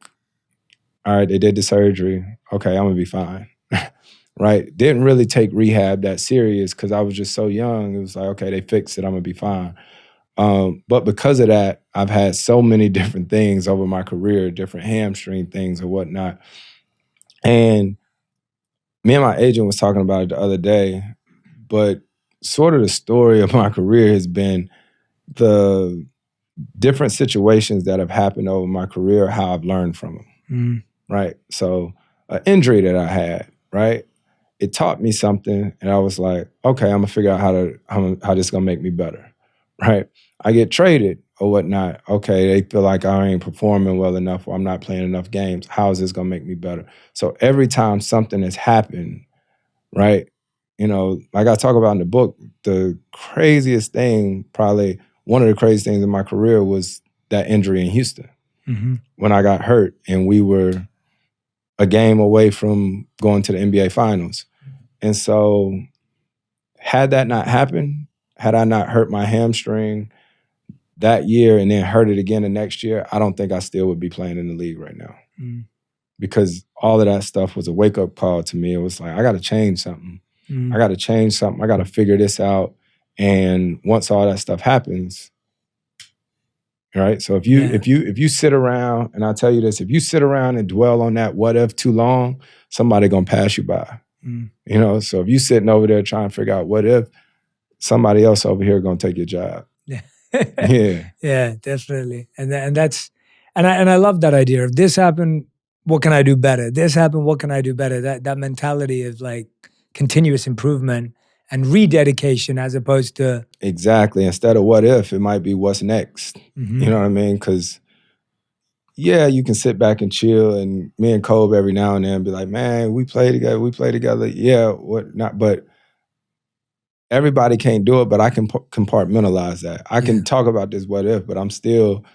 all right, they did the surgery. Okay, I'm gonna be fine, right? Didn't really take rehab that serious because I was just so young. It was like, okay, they fixed it, I'm gonna be fine. But because of that, I've had so many different things over my career, different hamstring things or whatnot. And me and my agent was talking about it the other day, but sort of the story of my career has been the different situations that have happened over my career, how I've learned from them. Mm. Right? So an injury that I had, right? It taught me something, and I was like, okay, I'm gonna figure out how this is gonna make me better, right? I get traded or whatnot. Okay, they feel like I ain't performing well enough or I'm not playing enough games. How is this gonna make me better? So every time something has happened, right? You know, like I talk about in the book, the craziest thing, probably one of the craziest things in my career was that injury in Houston. Mm-hmm. When I got hurt and we were a game away from going to the NBA Finals. And so had that not happened, had I not hurt my hamstring that year and then hurt it again the next year, I don't think I still would be playing in the league right now. Mm. Because all of that stuff was a wake-up call to me. It was like, I got to change something. I got to change something. I got to figure this out. And once all that stuff happens, right? So if you sit around, and I'll tell you this, if you sit around and dwell on that what if too long, somebody gonna pass you by. You know, so if you sitting over there trying to figure out what if, somebody else over here gonna take your job. Yeah, definitely. And I love that idea. If this happened, what can I do better? This happened, what can I do better? That mentality of like continuous improvement and rededication as opposed to... Exactly. Instead of what if, it might be what's next. Mm-hmm. You know what I mean? Because, yeah, you can sit back and chill, and me and Kobe every now and then be like, man, we play together. Yeah, what not? But everybody can't do it, but I can compartmentalize that. I can talk about this what if, but I'm still,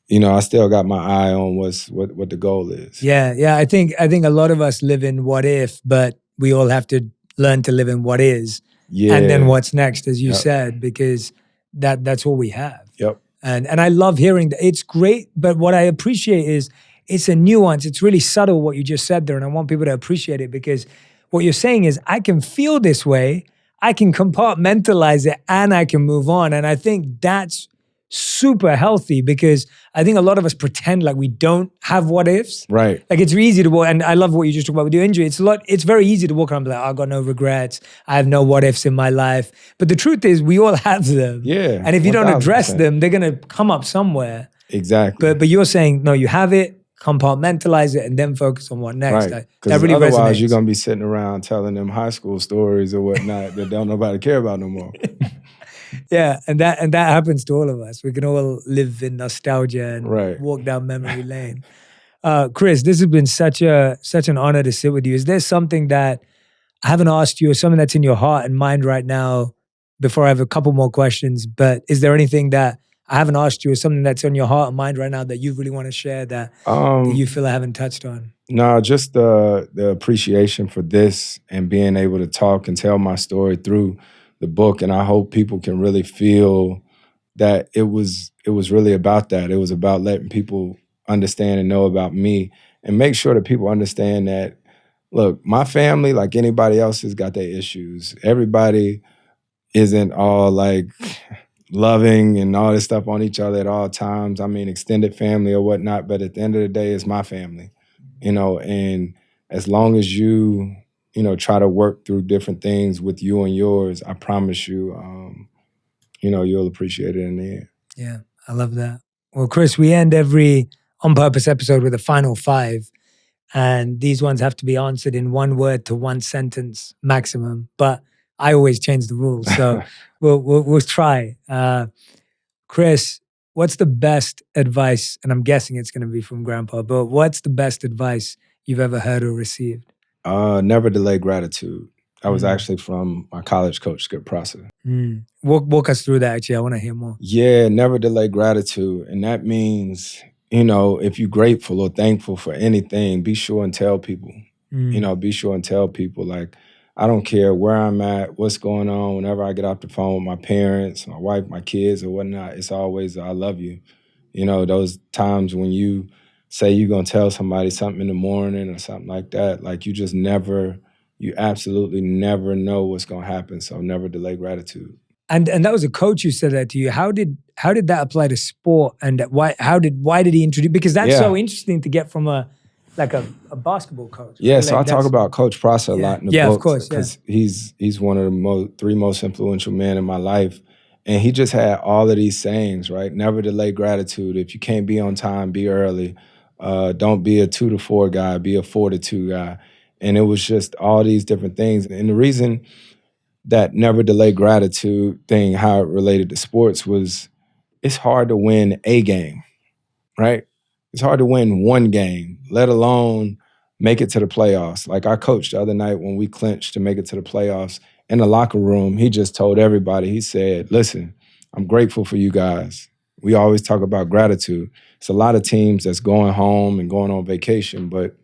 you know, I still got my eye on what the goal is. Yeah. I think a lot of us live in what if, but we all have to learn to live in what is, and then what's next, as you said, because that's all we have. Yep. And I love hearing that. It's great, but what I appreciate is it's a nuance. It's really subtle what you just said there, and I want people to appreciate it, because what you're saying is I can feel this way, I can compartmentalize it, and I can move on. And I think that's super healthy, because I think a lot of us pretend like we don't have what ifs. Right. Like it's easy to walk, and I love what you just talked about with your injury. It's very easy to walk around and be like, I've got no regrets. I have no what ifs in my life. But the truth is we all have them. Yeah. And if you don't address them, they're gonna come up somewhere. Exactly. But you're saying, no, you have it, compartmentalize it, and then focus on what next. Right. That really otherwise resonates. You're gonna be sitting around telling them high school stories or whatnot that don't nobody care about no more. Yeah, and that happens to all of us. We can all live in nostalgia and walk down memory lane. Chris, this has been such an honor to sit with you. Is there something that I haven't asked you, or something that's in your heart and mind right now, before I have a couple more questions? But is there anything that I haven't asked you, or something that's on your heart and mind right now that you really want to share that you feel I haven't touched on? No, just the appreciation for this and being able to talk and tell my story through the book. And I hope people can really feel that it was really about that. It was about letting people understand and know about me and make sure that people understand that, look, my family, like anybody else, has got their issues. Everybody isn't all like loving and all this stuff on each other at all times. I mean, extended family or whatnot, but at the end of the day, it's my family, and as long as you try to work through different things with you and yours, I promise you, you'll appreciate it in the end. Yeah, I love that. Well, Chris, we end every On Purpose episode with a final 5. And these ones have to be answered in 1 word to 1 sentence maximum. But I always change the rules. So we'll try. Chris, what's the best advice? And I'm guessing it's going to be from Grandpa, but what's the best advice you've ever heard or received? Never delay gratitude. That was actually from my college coach, Skip Prosser. Walk us through that, actually. I want to hear more. Yeah, never delay gratitude. And that means, if you're grateful or thankful for anything, be sure and tell people. Be sure and tell people, like, I don't care where I'm at, what's going on. Whenever I get off the phone with my parents, my wife, my kids or whatnot, it's always, I love you. Those times when you say you're going to tell somebody something in the morning or something like that, like you absolutely never know what's going to happen. So never delay gratitude. And that was a coach who said that to you. How did that apply to sport? And why did he introduce? Because that's so interesting to get from a basketball coach. Yeah, so I talk about Coach Prosser a lot in the book. Yeah, of course. Because he's one of the 3 most influential men in my life. And he just had all of these sayings, right? Never delay gratitude. If you can't be on time, be early. Don't be a 2 to 4 guy, be a 4 to 2 guy. And it was just all these different things. And the reason that never delay gratitude thing, how it related to sports, was it's hard to win a game, right? It's hard to win 1 game, let alone make it to the playoffs. Like our coach the other night when we clinched to make it to the playoffs, in the locker room, he just told everybody, he said, listen, I'm grateful for you guys. We always talk about gratitude. It's a lot of teams that's going home and going on vacation, but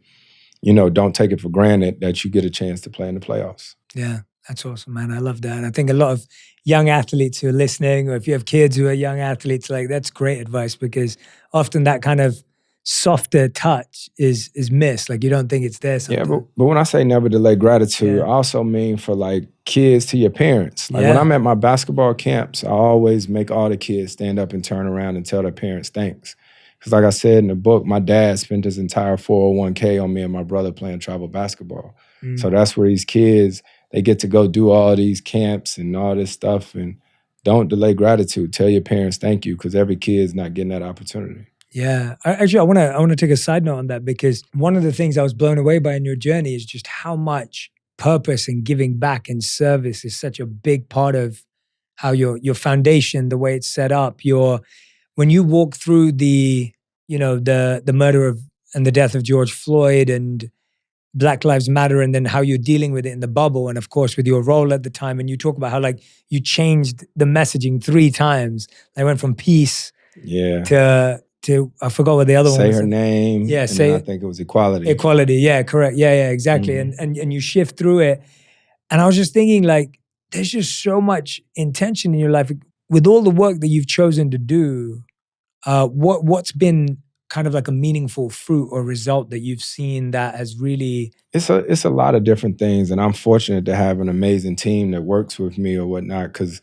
don't take it for granted that you get a chance to play in the playoffs. Yeah, that's awesome, man. I love that. I think a lot of young athletes who are listening, or if you have kids who are young athletes, like, that's great advice, because often that kind of softer touch is missed. Like, you don't think it's there sometimes. Yeah, but when I say never delay gratitude, I also mean for like kids to your parents. Like when I'm at my basketball camps, I always make all the kids stand up and turn around and tell their parents thanks. Because like I said in the book, my dad spent his entire 401k on me and my brother playing travel basketball. So that's where these kids, they get to go do all these camps and all this stuff. And don't delay gratitude. Tell your parents thank you, because every kid's not getting that opportunity. Yeah. Actually, I want to take a side note on that, because one of the things I was blown away by in your journey is just how much purpose and giving back and service is such a big part of how your foundation, the way it's set up, when you walk through the murder of and the death of George Floyd and Black Lives Matter, and then how you're dealing with it in the bubble, and of course with your role at the time, and you talk about how like you changed the messaging 3 times. I went from peace to I forgot what the other one was. Say her name. Yeah, I think it was equality. Equality, yeah, correct. Yeah, exactly. And you shift through it. And I was just thinking, like, there's just so much intention in your life with all the work that you've chosen to do. What's been kind of like a meaningful fruit or result that you've seen that has really... It's a lot of different things, and I'm fortunate to have an amazing team that works with me or whatnot, because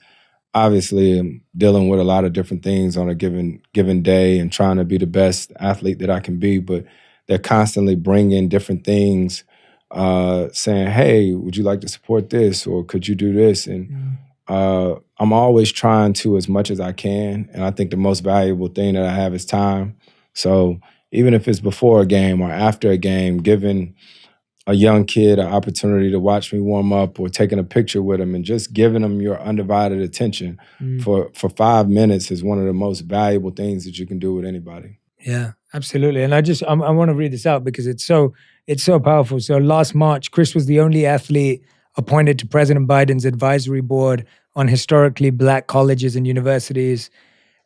obviously I'm dealing with a lot of different things on a given day and trying to be the best athlete that I can be, but they're constantly bringing different things, saying, hey, would you like to support this, or could you do this? And I'm always trying to, as much as I can, and I think the most valuable thing that I have is time. So even if it's before a game or after a game, giving a young kid an opportunity to watch me warm up, or taking a picture with them and just giving them your undivided attention for 5 minutes is one of the most valuable things that you can do with anybody. Yeah, absolutely. And I want to read this out because it's so powerful. So last March, Chris was the only athlete appointed to President Biden's advisory board on historically Black colleges and universities.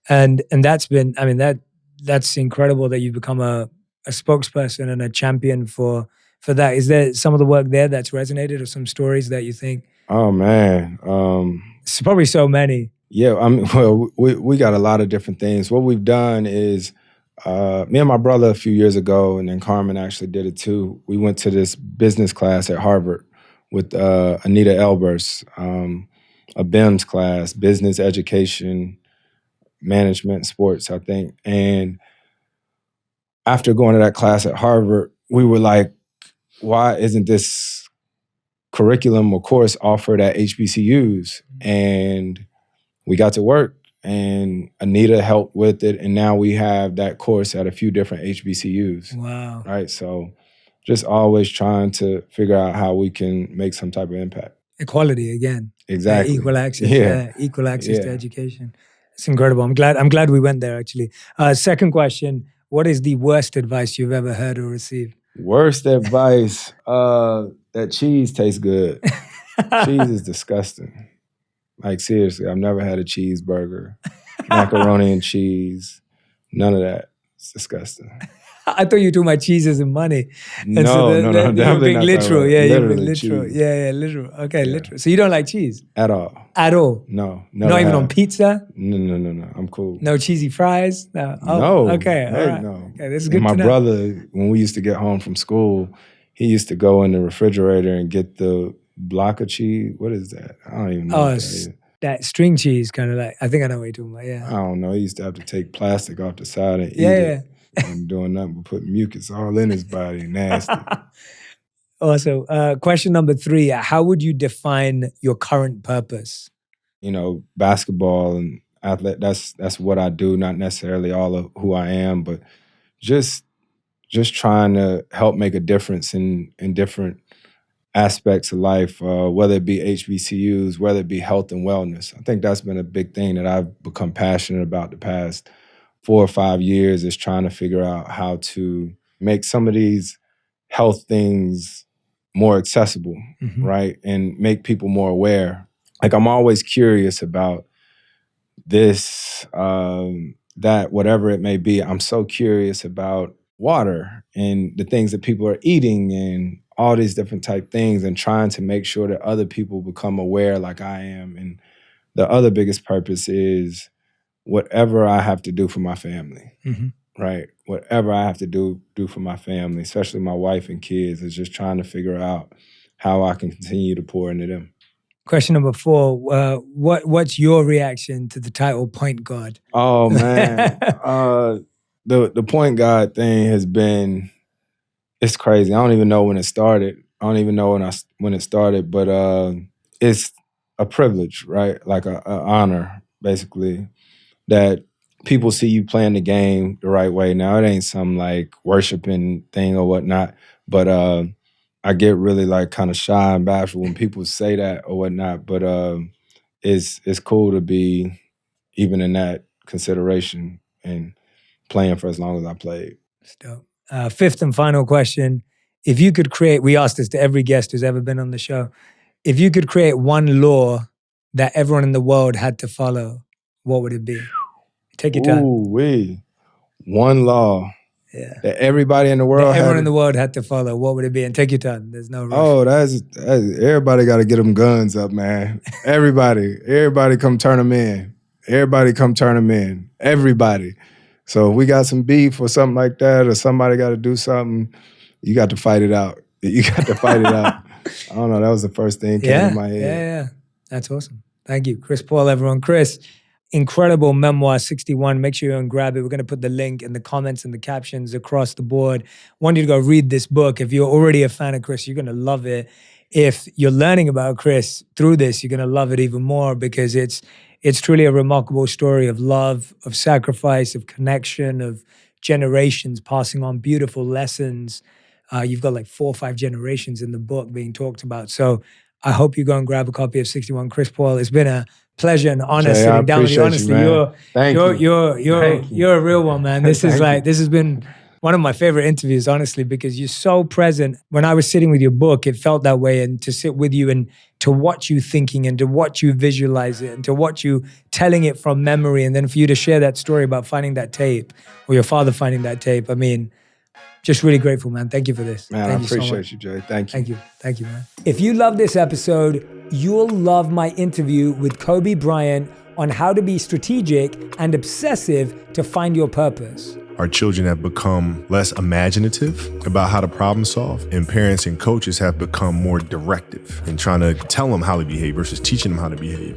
And that's been, I mean, that's incredible that you've become a spokesperson and a champion for that. Is there some of the work there that's resonated, or some stories that you think? Oh man, It's probably so many. yeah. I mean, well, we got a lot of different things. What we've done is, me and my brother a few years ago, and then Carmen actually did it too. We went to this business class at Harvard with Anita Elbers, a BIMS class, business education, management, sports, I think. And after going to that class at Harvard, we were like, why isn't this curriculum or course offered at HBCUs? And we got to work, and Anita helped with it. And now we have that course at a few different HBCUs. Wow. Right? So just always trying to figure out how we can make some type of impact. Equality again. Exactly. Equal access. Yeah. Equal access to education. It's incredible. I'm glad we went there, actually. Second question, what is the worst advice you've ever heard or received? Worst advice, that cheese tastes good. Cheese is disgusting. Like, seriously, I've never had a cheeseburger, macaroni and cheese, none of that. It's disgusting. I thought you were talking about cheeses and money. No, no, definitely you're being not literal. that. Yeah, you're being Literally literal. cheese. Yeah, literal. Okay, Yeah. literal. So you don't like cheese? At all. At all? No. Not even on pizza? No. I'm cool. No cheesy fries? No. Oh, No. Okay. Heck All right. no. Okay, this is And good my to know. brother, when we used to get home from school, he used to go in the refrigerator and get the block of cheese. What is that? I don't even know what that is. That string cheese, kind of like, I think I know what you're talking about, I yeah. don't know. He used to have to take plastic off the side and eat Yeah, it. And doing nothing but putting mucus all in his body. Nasty. Also, question number 3, how would you define your current purpose? You know, basketball and athlete, that's what I do, not necessarily all of who I am, but just trying to help make a difference in different aspects of life, whether it be HBCUs, whether it be health and wellness. I think that's been a big thing that I've become passionate about the past 4 or 5 years, is trying to figure out how to make some of these health things more accessible, right? And make people more aware. Like, I'm always curious about this, that, whatever it may be. I'm so curious about water and the things that people are eating and all these different type things, and trying to make sure that other people become aware like I am. And the other biggest purpose is whatever I have to do for my family, right? Whatever I have to do for my family, especially my wife and kids, is just trying to figure out how I can continue to pour into them. Question number 4, what's your reaction to the title point guard? Oh man, the point guard thing has been, it's crazy. I don't even know when it started. I don't even know when it started, but it's a privilege, right? Like a honor, basically, that people see you playing the game the right way. Now, it ain't some like worshiping thing or whatnot, but I get really like kind of shy and bashful when people say that or whatnot. But it's cool to be even in that consideration and playing for as long as I played. That's dope. 5th and final question. If you could create, we asked this to every guest who's ever been on the show, if you could create one law that everyone in the world had to follow, what would it be? Take your time. Ooh-wee. One law that everybody in the world had to follow, what would it be? And take your time. There's no rush. Oh, that's everybody got to get them guns up, man. Everybody come turn them in. Everybody come turn them in. Everybody. So if we got some beef or something like that, or somebody got to do something, you got to fight it out. You got to fight it out. I don't know. That was the first thing that came to my head. Yeah. That's awesome. Thank you. Chris Paul, everyone. Chris, incredible memoir, 61. Make sure you go and grab it. We're going to put the link in the comments and the captions across the board. Want you to go read this book. If you're already a fan of Chris, you're going to love it. If you're learning about Chris through this, you're going to love it even more, because it's truly a remarkable story of love, of sacrifice, of connection, of generations passing on beautiful lessons. You've got like 4 or 5 generations in the book being talked about. So I hope you go and grab a copy of 61. Chris Paul, it's been a pleasure and honor Jay, sitting down with you. Honestly, you're a real one, man. This has been one of my favorite interviews, honestly, because you're so present. When I was sitting with your book, it felt that way. And to sit with you and to watch you thinking and to watch you visualize it and to watch you telling it from memory. And then for you to share that story about finding that tape or your father finding that tape. I mean, just really grateful, man. Thank you for this. Man, Thank I you so appreciate much. you, Jay. Thank you. Thank you. Thank you, man. If you love this episode, you'll love my interview with Kobe Bryant on how to be strategic and obsessive to find your purpose. Our children have become less imaginative about how to problem solve, and parents and coaches have become more directive in trying to tell them how to behave versus teaching them how to behave.